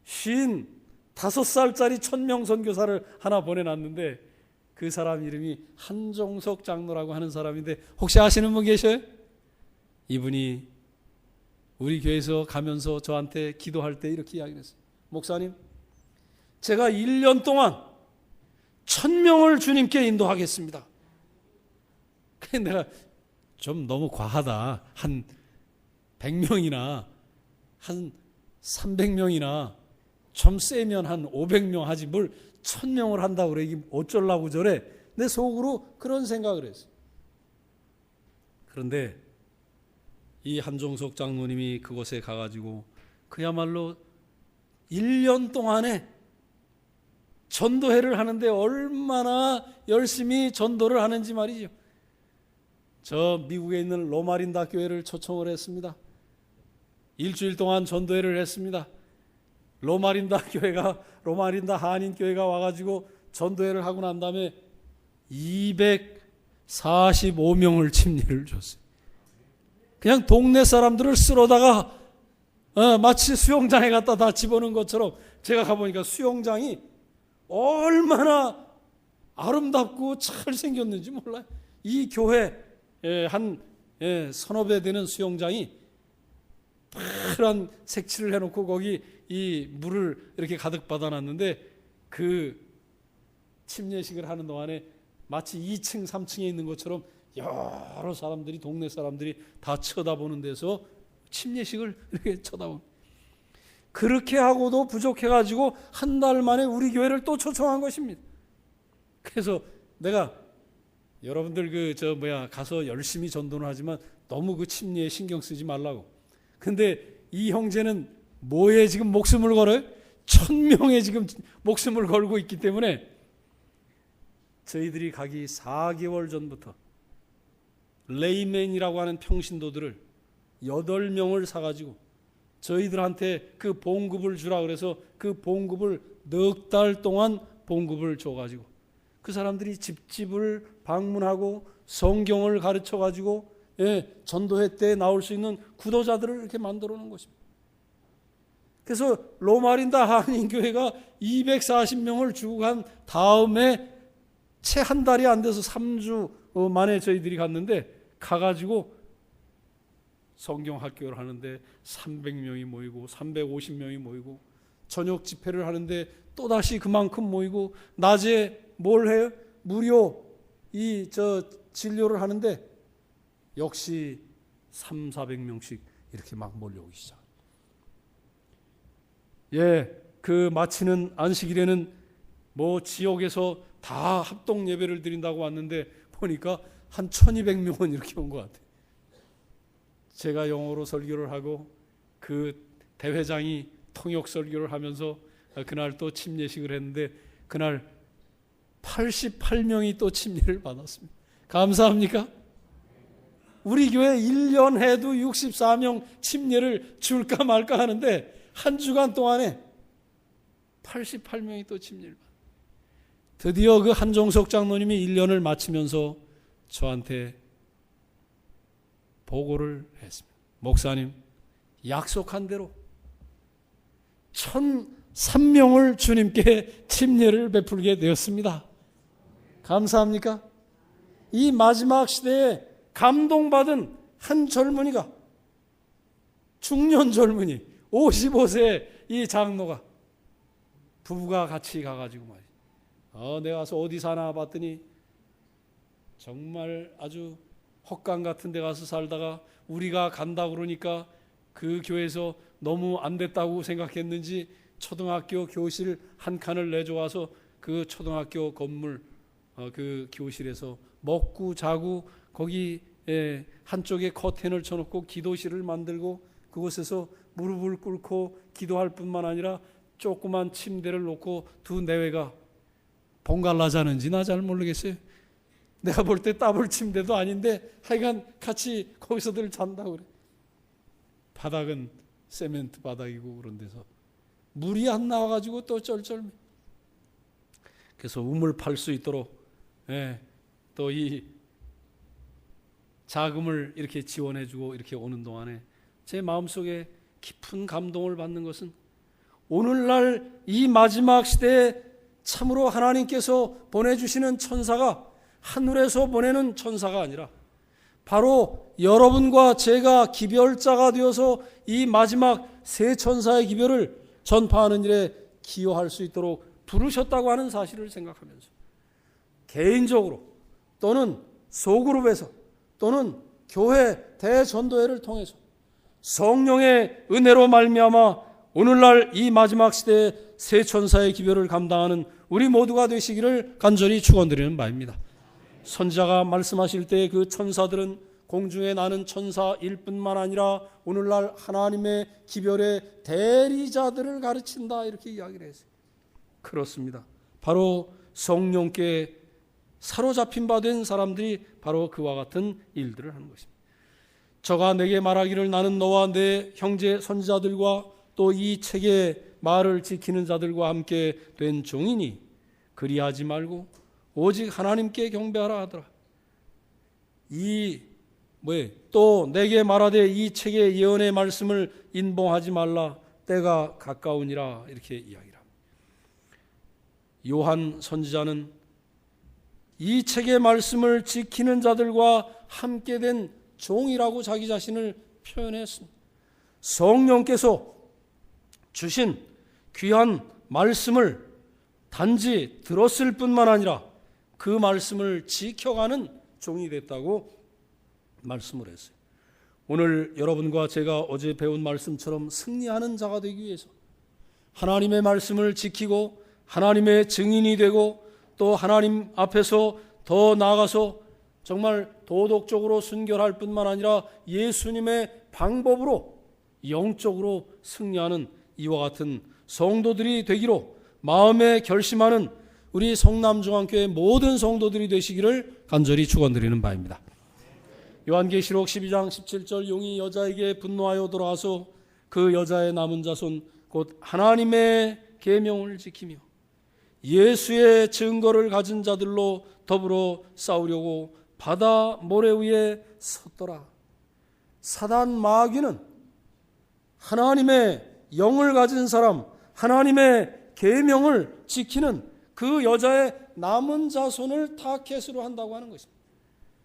55살짜리 1000명 선교사를 하나 보내놨는데 그 사람 이름이 한종석 장로라고 하는 사람인데 혹시 아시는 분 계셔요? 이분이 우리 교회에서 가면서 저한테 기도할 때 이렇게 이야기를 했어요. 목사님, 제가 1년 동안 1000명을 주님께 인도하겠습니다. 그래 내가 좀 너무 과하다. 한 100명이나 한 300명이나 좀 세면 한 500명 하지 뭘 1000명을 한다고 그래. 이게 어쩌려고 저래. 내 속으로 그런 생각을 했어요. 그런데 이 한종석 장로님이 그곳에 가가지고 그야말로 1년 동안에 전도회를 하는데 얼마나 열심히 전도를 하는지 말이죠. 저 미국에 있는 로마린다 교회를 초청을 했습니다. 일주일 동안 전도회를 했습니다. 로마린다 한인 교회가 와가지고 전도회를 하고 난 다음에 245명을 침례를 줬어요. 그냥 동네 사람들을 쓸어다가 마치 수영장에 갖다 다 집어넣은 것처럼 제가 가보니까 수영장이 얼마나 아름답고 잘 생겼는지 몰라요. 이 교회 한 서너 배 되는 수영장이 파란 색칠을 해놓고 거기 이 물을 이렇게 가득 받아놨는데 그 침례식을 하는 동안에 마치 2층, 3층에 있는 것처럼 여러 사람들이 동네 사람들이 다 쳐다보는 데서 침례식을 이렇게 쳐다보고 그렇게 하고도 부족해가지고 한 달 만에 우리 교회를 또 초청한 것입니다. 그래서 내가 여러분들 가서 열심히 전도는 하지만 너무 그 침례에 신경 쓰지 말라고. 근데 이 형제는 뭐에 지금 목숨을 걸어요? 1000명에 지금 목숨을 걸고 있기 때문에 저희들이 가기 4개월 전부터 레이맨이라고 하는 평신도들을 8명을 사가지고 저희들한테 그 봉급을 주라 그래서 그 봉급을 넉 달 동안 봉급을 줘가지고 그 사람들이 집집을 방문하고 성경을 가르쳐가지고 전도회 때 나올 수 있는 구도자들을 이렇게 만들어 놓은 것입니다. 그래서 로마린다 한인교회가 240명을 주고 간 다음에 채 한 달이 안 돼서 3주 만에 저희들이 갔는데 가가지고 성경 학교를 하는데 300명이 모이고 350명이 모이고 저녁 집회를 하는데 또다시 그만큼 모이고 낮에 뭘 해요? 무료 진료를 하는데 역시 300-400명씩 이렇게 막 몰려오기 시작. 그 마치는 안식일에는 뭐 지역에서 다 합동 예배를 드린다고 왔는데 보니까 한 1200명은 이렇게 온 것 같아요. 제가 영어로 설교를 하고 그 대회장이 통역 설교를 하면서 그날 또 침례식을 했는데 그날 88명이 또 침례를 받았습니다. 감사합니까? 우리 교회 1년 해도 64명 침례를 줄까 말까 하는데 한 주간 동안에 88명이 또 침례를 받았습니다. 드디어 그 한종석 장로님이 1년을 마치면서 저한테 보고를 했습니다. 목사님, 약속한 대로 1003명을 주님께 침례를 베풀게 되었습니다. 감사합니까? 이 마지막 시대에 감동받은 한 젊은이가, 중년 젊은이 55세 이 장로가 부부가 같이 가가지고 말이야. 내가 가서 어디 사나 봤더니 정말 아주 헛강 같은 데 가서 살다가 우리가 간다 그러니까 그 교회에서 너무 안 됐다고 생각했는지 초등학교 교실 한 칸을 내줘와서 그 초등학교 건물 그 교실에서 먹고 자고 거기 한쪽에 커튼을 쳐놓고 기도실을 만들고 그곳에서 무릎을 꿇고 기도할 뿐만 아니라 조그만 침대를 놓고 두 내외가 번갈아 자는지 나 잘 모르겠어요. 내가 볼 때 더블 침대도 아닌데 하여간 같이 거기서들 잔다고 그래. 바닥은 세멘트 바닥이고 그런 데서 물이 안 나와가지고 또 쩔쩔매. 그래서 우물 팔 수 있도록 또 이 자금을 이렇게 지원해주고 이렇게 오는 동안에 제 마음속에 깊은 감동을 받는 것은 오늘날 이 마지막 시대에 참으로 하나님께서 보내주시는 천사가 하늘에서 보내는 천사가 아니라 바로 여러분과 제가 기별자가 되어서 이 마지막 세 천사의 기별을 전파하는 일에 기여할 수 있도록 부르셨다고 하는 사실을 생각하면서 개인적으로 또는 소그룹에서 또는 교회 대전도회를 통해서 성령의 은혜로 말미암아 오늘날 이 마지막 시대에 세 천사의 기별을 감당하는 우리 모두가 되시기를 간절히 축원드리는 바입니다. 선지자가 말씀하실 때 그 천사들은 공중에 나는 천사일 뿐만 아니라 오늘날 하나님의 기별의 대리자들을 가르친다 이렇게 이야기를 했어요. 그렇습니다. 바로 성령께 사로잡힌 바 된 사람들이 바로 그와 같은 일들을 하는 것입니다. 저가 내게 말하기를 나는 너와 내 형제 선지자들과 또 이 책의 말을 지키는 자들과 함께 된 종이니 그리하지 말고 오직 하나님께 경배하라 하더라. 또 내게 말하되 이 책의 예언의 말씀을 인봉하지 말라 때가 가까우니라 이렇게 이야기를 합니다. 요한 선지자는 이 책의 말씀을 지키는 자들과 함께 된 종이라고 자기 자신을 표현했습니다. 성령께서 주신 귀한 말씀을 단지 들었을 뿐만 아니라 그 말씀을 지켜가는 종이 됐다고 말씀을 했어요. 오늘 여러분과 제가 어제 배운 말씀처럼 승리하는 자가 되기 위해서 하나님의 말씀을 지키고 하나님의 증인이 되고 또 하나님 앞에서 더 나아가서 정말 도덕적으로 순결할 뿐만 아니라 예수님의 방법으로 영적으로 승리하는 이와 같은 성도들이 되기로 마음에 결심하는 우리 성남중앙교회 모든 성도들이 되시기를 간절히 축원드리는 바입니다. 요한계시록 12장 17절 용이 여자에게 분노하여 돌아와서 그 여자의 남은 자손 곧 하나님의 계명을 지키며 예수의 증거를 가진 자들로 더불어 싸우려고 바다 모래 위에 섰더라. 사단 마귀는 하나님의 영을 가진 사람, 하나님의 계명을 지키는 그 여자의 남은 자손을 타겟으로 한다고 하는 것입니다.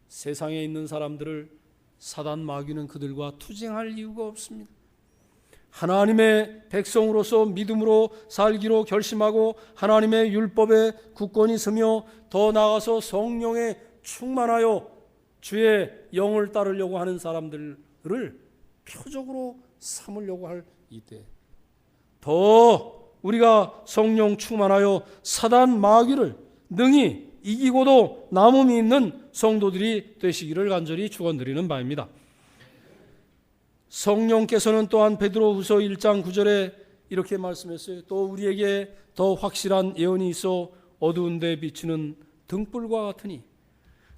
세상에 있는 사람들을 사단 마귀는 그들과 투쟁할 이유가 없습니다. 하나님의 백성으로서 믿음으로 살기로 결심하고 하나님의 율법에 굳건히 서며 더 나아가서 성령에 충만하여 주의 영을 따르려고 하는 사람들을 표적으로 삼으려고 할 이때 더 우리가 성령 충만하여 사단 마귀를 능히 이기고도 남음이 있는 성도들이 되시기를 간절히 축원드리는 바입니다. 성령께서는 또한 베드로후서 1장 9절에 이렇게 말씀했어요. 또 우리에게 더 확실한 예언이 있어 어두운 데 비치는 등불과 같으니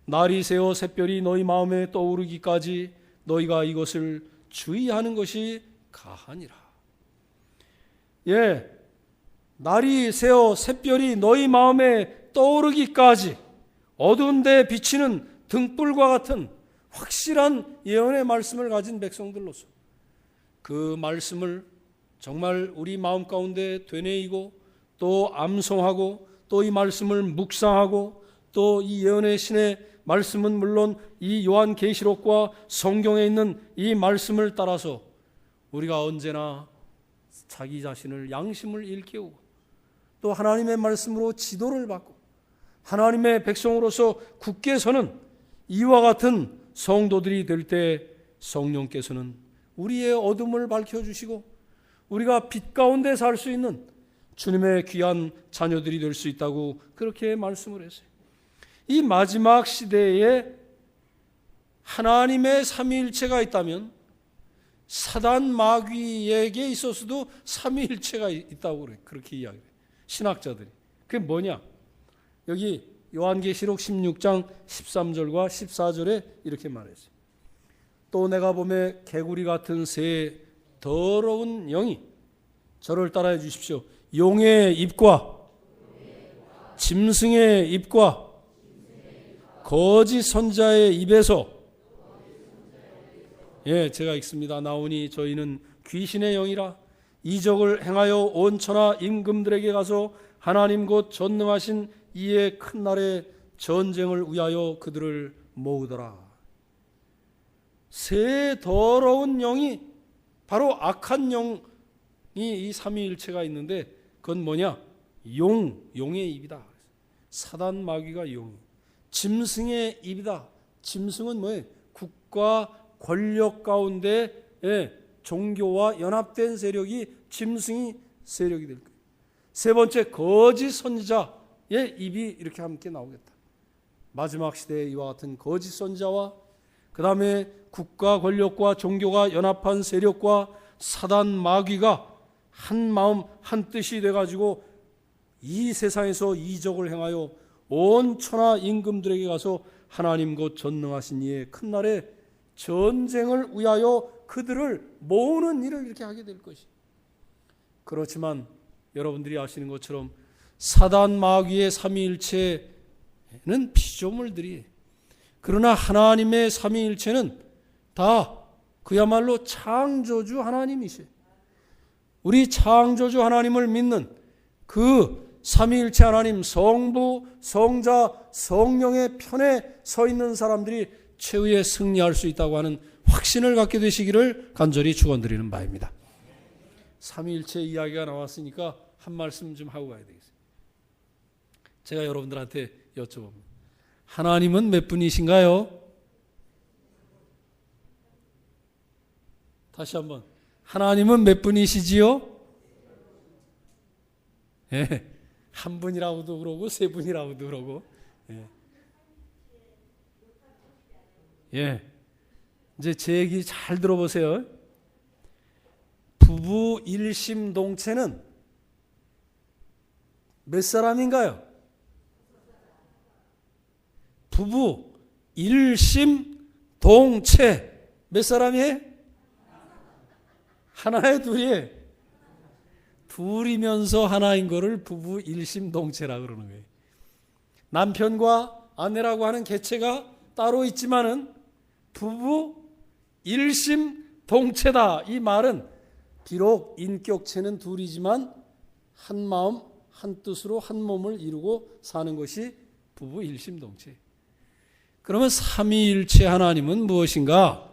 날이 새어 샛별이 너희 마음에 떠오르기까지 너희가 이것을 주의하는 것이 가하니라. 예, 날이 새어 샛별이 너희 마음에 떠오르기까지 어두운 데 비치는 등불과 같은 확실한 예언의 말씀을 가진 백성들로서 그 말씀을 정말 우리 마음 가운데 되뇌이고 또 암송하고 또 이 말씀을 묵상하고 또 이 예언의 신의 말씀은 물론 이 요한계시록과 성경에 있는 이 말씀을 따라서 우리가 언제나 자기 자신을 양심을 일깨우고 또 하나님의 말씀으로 지도를 받고 하나님의 백성으로서 굳게 서는 이와 같은 성도들이 될 때 성령께서는 우리의 어둠을 밝혀주시고 우리가 빛 가운데 살 수 있는 주님의 귀한 자녀들이 될 수 있다고 그렇게 말씀을 했어요. 이 마지막 시대에 하나님의 삼위일체가 있다면 사단 마귀에게 있어서도 삼위일체가 있다고 그렇게 이야기해요. 신학자들이. 그게 뭐냐? 여기 요한계시록 16장 13절과 14절에 이렇게 말했어요. 또 내가 보매 개구리 같은 새 더러운 영이 저를 따라해 주십시오. 용의 입과 짐승의 입과 거짓 선자의 입에서 제가 읽습니다. 나오니 저희는 귀신의 영이라 이적을 행하여 온 천하 임금들에게 가서 하나님 곧 전능하신 이의 큰 날에 전쟁을 위하여 그들을 모으더라. 새 더러운 영이 바로 악한 영이 이 삼위일체가 있는데 그건 뭐냐? 용의 입이다. 사단 마귀가 용. 짐승의 입이다. 짐승은 뭐예요? 국가 권력 가운데 종교와 연합된 세력이 짐승이 세력이 될 거예요. 세 번째, 거짓 선지자의 입이 이렇게 함께 나오겠다. 마지막 시대에 이와 같은 거짓 선지자와 그 다음에 국가 권력과 종교가 연합한 세력과 사단 마귀가 한 마음 한 뜻이 돼가지고 이 세상에서 이적을 행하여 온 천하 임금들에게 가서 하나님 곧 전능하신 이의 큰 날에 전쟁을 위하여 그들을 모으는 일을 이렇게 하게 될 것이. 그렇지만 여러분들이 아시는 것처럼 사단 마귀의 삼위일체는 피조물들이, 그러나 하나님의 삼위일체는 다 그야말로 창조주 하나님이시에요. 우리 창조주 하나님을 믿는 그 삼위일체 하나님, 성부, 성자, 성령의 편에 서 있는 사람들이 최후에 승리할 수 있다고 하는 확신을 갖게 되시기를 간절히 축원드리는 바입니다. 삼위일체 이야기가 나왔으니까 한 말씀 좀 하고 가야 되겠어요. 제가 여러분들한테 여쭤봅니다. 하나님은 몇 분이신가요? 다시 한번. 하나님은 몇 분이시지요? 한 분이라고도 그러고 세 분이라고도 그러고. 이제 제 얘기 잘 들어보세요. 부부 일심동체는 몇 사람인가요? 부부 일심동체 몇 사람이에요? 하나에 둘이에요. 둘이면서 하나인 거를 부부 일심동체라고 그러는 거예요. 남편과 아내라고 하는 개체가 따로 있지만은 부부 일심동체다. 이 말은 비록 인격체는 둘이지만 한 마음 한 뜻으로 한 몸을 이루고 사는 것이 부부 일심동체. 그러면 삼위일체 하나님은 무엇인가?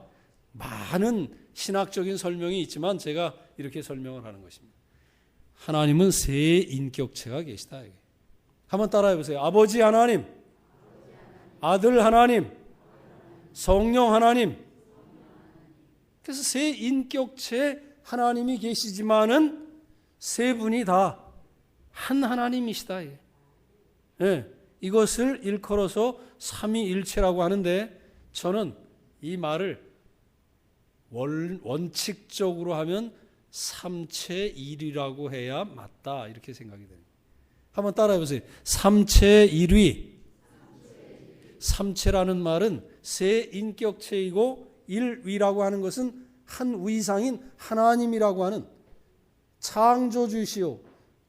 많은 신학적인 설명이 있지만 제가 이렇게 설명을 하는 것입니다. 하나님은 세 인격체가 계시다. 한번 따라해 보세요. 아버지 하나님, 아들 하나님, 성령 하나님. 그래서 세 인격체 하나님이 계시지만은 세 분이 다 한 하나님이시다. 예, 이것을 일컬어서 삼위일체라고 하는데 저는 이 말을 원칙적으로 하면 삼체일위라고 해야 맞다 이렇게 생각이 됩니다. 한번 따라해 보세요. 삼체일위. 삼체라는 말은 세 인격체이고 일위라고 하는 것은 한 위상인 하나님이라고 하는 창조주시오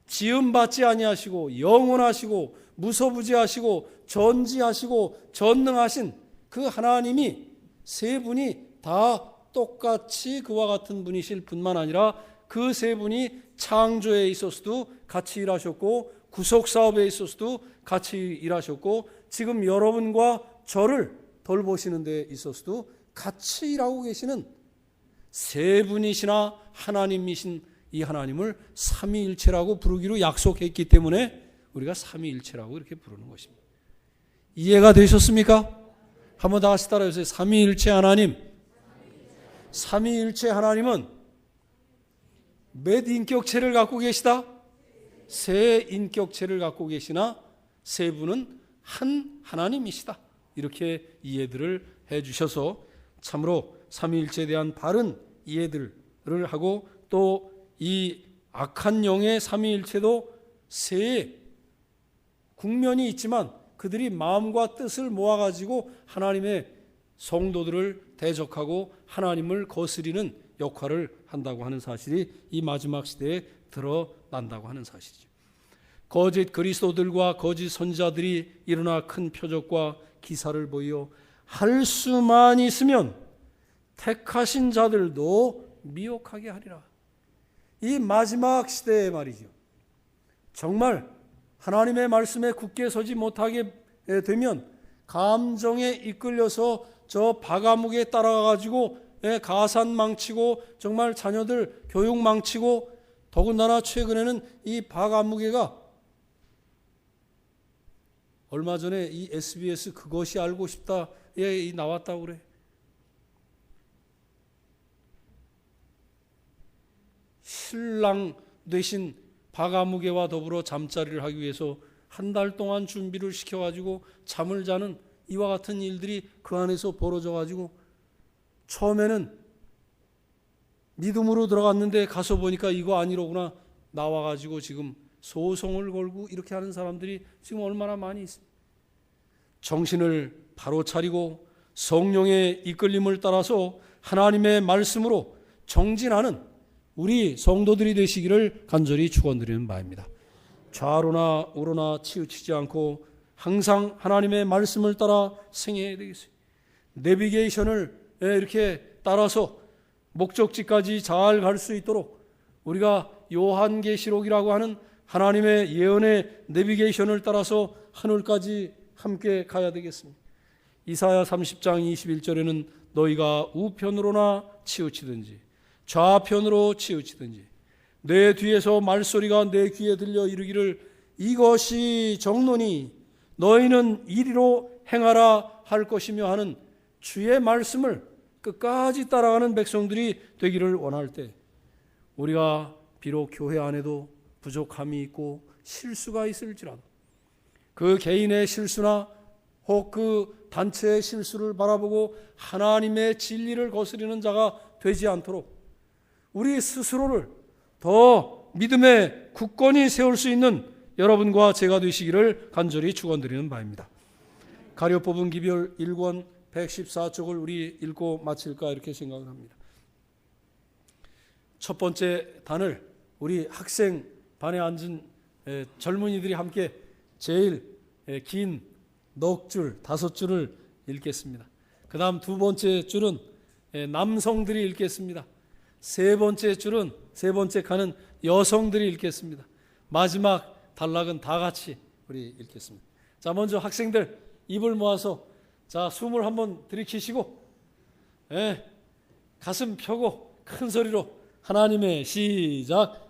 지음받지 아니하시고 영원하시고 무소부지하시고 전지하시고 전능하신 그 하나님이 세 분이 다 똑같이 그와 같은 분이실 뿐만 아니라 그 세 분이 창조에 있어서도 같이 일하셨고 구속사업에 있어서도 같이 일하셨고 지금 여러분과 저를 돌보시는 데 있어서도 같이 일하고 계시는 세 분이시나 하나님이신 이 하나님을 삼위일체라고 부르기로 약속했기 때문에 우리가 삼위일체라고 이렇게 부르는 것입니다. 이해가 되셨습니까? 한번 다 같이 따라해주세요. 삼위일체 하나님. 삼위일체 하나님은 몇 인격체를 갖고 계시다? 세 인격체를 갖고 계시나 세 분은 한 하나님이시다. 이렇게 이해들을 해주셔서 참으로 삼위일체에 대한 바른 이해들을 하고 또 이 악한 영의 삼위일체도 세 국면이 있지만 그들이 마음과 뜻을 모아가지고 하나님의 성도들을 대적하고 하나님을 거스리는 역할을 한다고 하는 사실이 이 마지막 시대에 드러난다고 하는 사실이죠. 거짓 그리스도들과 거짓 선지자들이 일어나 큰 표적과 기사를 보여 할 수만 있으면 택하신 자들도 미혹하게 하리라. 이 마지막 시대에 말이죠. 정말 하나님의 말씀에 굳게 서지 못하게 되면 감정에 이끌려서 저 바가묵에 따라가지고 가산 망치고 정말 자녀들 교육 망치고 더군다나 최근에는 이 바가묵에가 얼마 전에 이 SBS 그것이 알고 싶다에 나왔다고 그래. 신랑 되신 바가무게와 더불어 잠자리를 하기 위해서 한 달 동안 준비를 시켜가지고 잠을 자는 이와 같은 일들이 그 안에서 벌어져가지고 처음에는 믿음으로 들어갔는데 가서 보니까 이거 아니로구나 나와가지고 지금 소송을 걸고 이렇게 하는 사람들이 지금 얼마나 많이 있습니다. 정신을 바로 차리고 성령의 이끌림을 따라서 하나님의 말씀으로 정진하는 우리 성도들이 되시기를 간절히 축원드리는 바입니다. 좌로나 우로나 치우치지 않고 항상 하나님의 말씀을 따라 생애해야 되겠어요. 내비게이션을 이렇게 따라서 목적지까지 잘 갈 수 있도록 우리가 요한계시록이라고 하는 하나님의 예언의 내비게이션을 따라서 하늘까지 함께 가야 되겠습니다. 이사야 30장 21절에는 너희가 우편으로나 치우치든지 좌편으로 치우치든지 내 뒤에서 말소리가 내 귀에 들려 이르기를 이것이 정론이 너희는 이리로 행하라 할 것이며 하는 주의 말씀을 끝까지 따라가는 백성들이 되기를 원할 때 우리가 비록 교회 안에도 부족함이 있고 실수가 있을지라도 그 개인의 실수나 혹 그 단체의 실수를 바라보고 하나님의 진리를 거스리는 자가 되지 않도록 우리 스스로를 더 믿음의 굳건히 세울 수 있는 여러분과 제가 되시기를 간절히 축원드리는 바입니다. 가려 뽑은 기별 1권 114쪽을 우리 읽고 마칠까 이렇게 생각을 합니다. 첫 번째 단을 우리 학생 반에 앉은 젊은이들이 함께 제일 긴 넉 줄, 5줄을 읽겠습니다. 그 다음 두 번째 줄은 남성들이 읽겠습니다. 세 번째 줄은 세 번째 칸은 여성들이 읽겠습니다. 마지막 단락은 다 같이 우리 읽겠습니다. 자, 먼저 학생들 입을 모아서 자 숨을 한번 들이키시고 가슴 펴고 큰 소리로 하나님의 시작.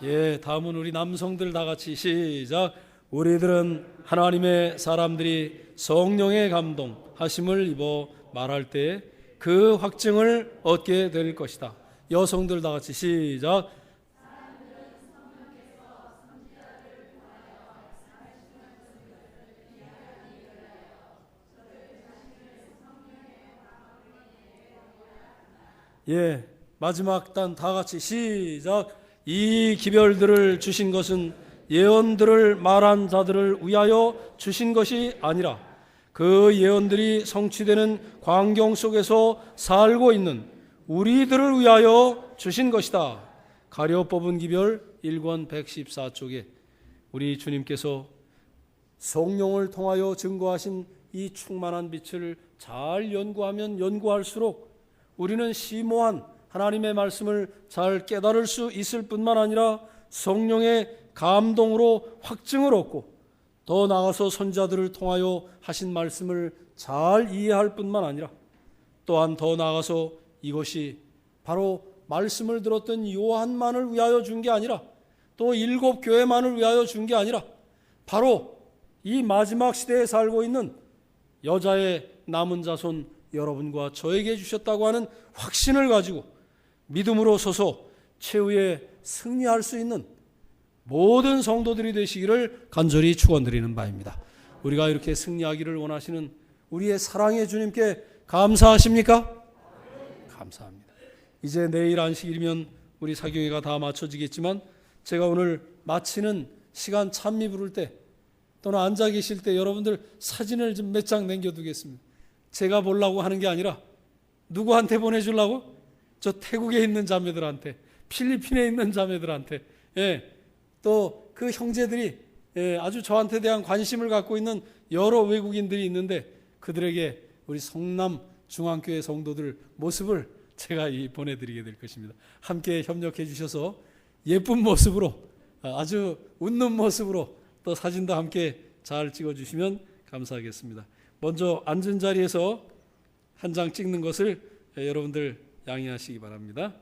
예, 다음은 우리 남성들 다 같이 시작. 우리들은 하나님의 사람들이 성령의 감동하심을 입어 말할 때 그 확증을 얻게 될 것이다. 여성들 다 같이 시작. 예, 마지막 단 다 같이 시작. 이 기별들을 주신 것은 예언들을 말한 자들을 위하여 주신 것이 아니라 그 예언들이 성취되는 광경 속에서 살고 있는 우리들을 위하여 주신 것이다. 가려 뽑은 기별 1권 114쪽에 우리 주님께서 성령을 통하여 증거하신 이 충만한 빛을 잘 연구하면 연구할수록 우리는 심오한 하나님의 말씀을 잘 깨달을 수 있을 뿐만 아니라 성령의 감동으로 확증을 얻고 더 나아가서 선자들을 통하여 하신 말씀을 잘 이해할 뿐만 아니라 또한 더 나아가서 이것이 바로 말씀을 들었던 요한만을 위하여 준 게 아니라 또 7 교회만을 위하여 준 게 아니라 바로 이 마지막 시대에 살고 있는 여자의 남은 자손 여러분과 저에게 주셨다고 하는 확신을 가지고 믿음으로 서서 최후에 승리할 수 있는 모든 성도들이 되시기를 간절히 축원드리는 바입니다. 우리가 이렇게 승리하기를 원하시는 우리의 사랑의 주님께 감사하십니까? 감사합니다. 이제 내일 안식일이면 우리 사경회가 다 마쳐지겠지만 제가 오늘 마치는 시간 찬미 부를 때 또는 앉아 계실 때 여러분들 사진을 좀 몇 장 남겨두겠습니다. 제가 보려고 하는 게 아니라 누구한테 보내주려고? 저 태국에 있는 자매들한테, 필리핀에 있는 자매들한테, 또 그 형제들이 아주 저한테 대한 관심을 갖고 있는 여러 외국인들이 있는데 그들에게 우리 성남 중앙교회 성도들 모습을 제가 보내드리게 될 것입니다. 함께 협력해 주셔서 예쁜 모습으로 아주 웃는 모습으로 또 사진도 함께 잘 찍어주시면 감사하겠습니다. 먼저 앉은 자리에서 한 장 찍는 것을 여러분들 양해하시기 바랍니다.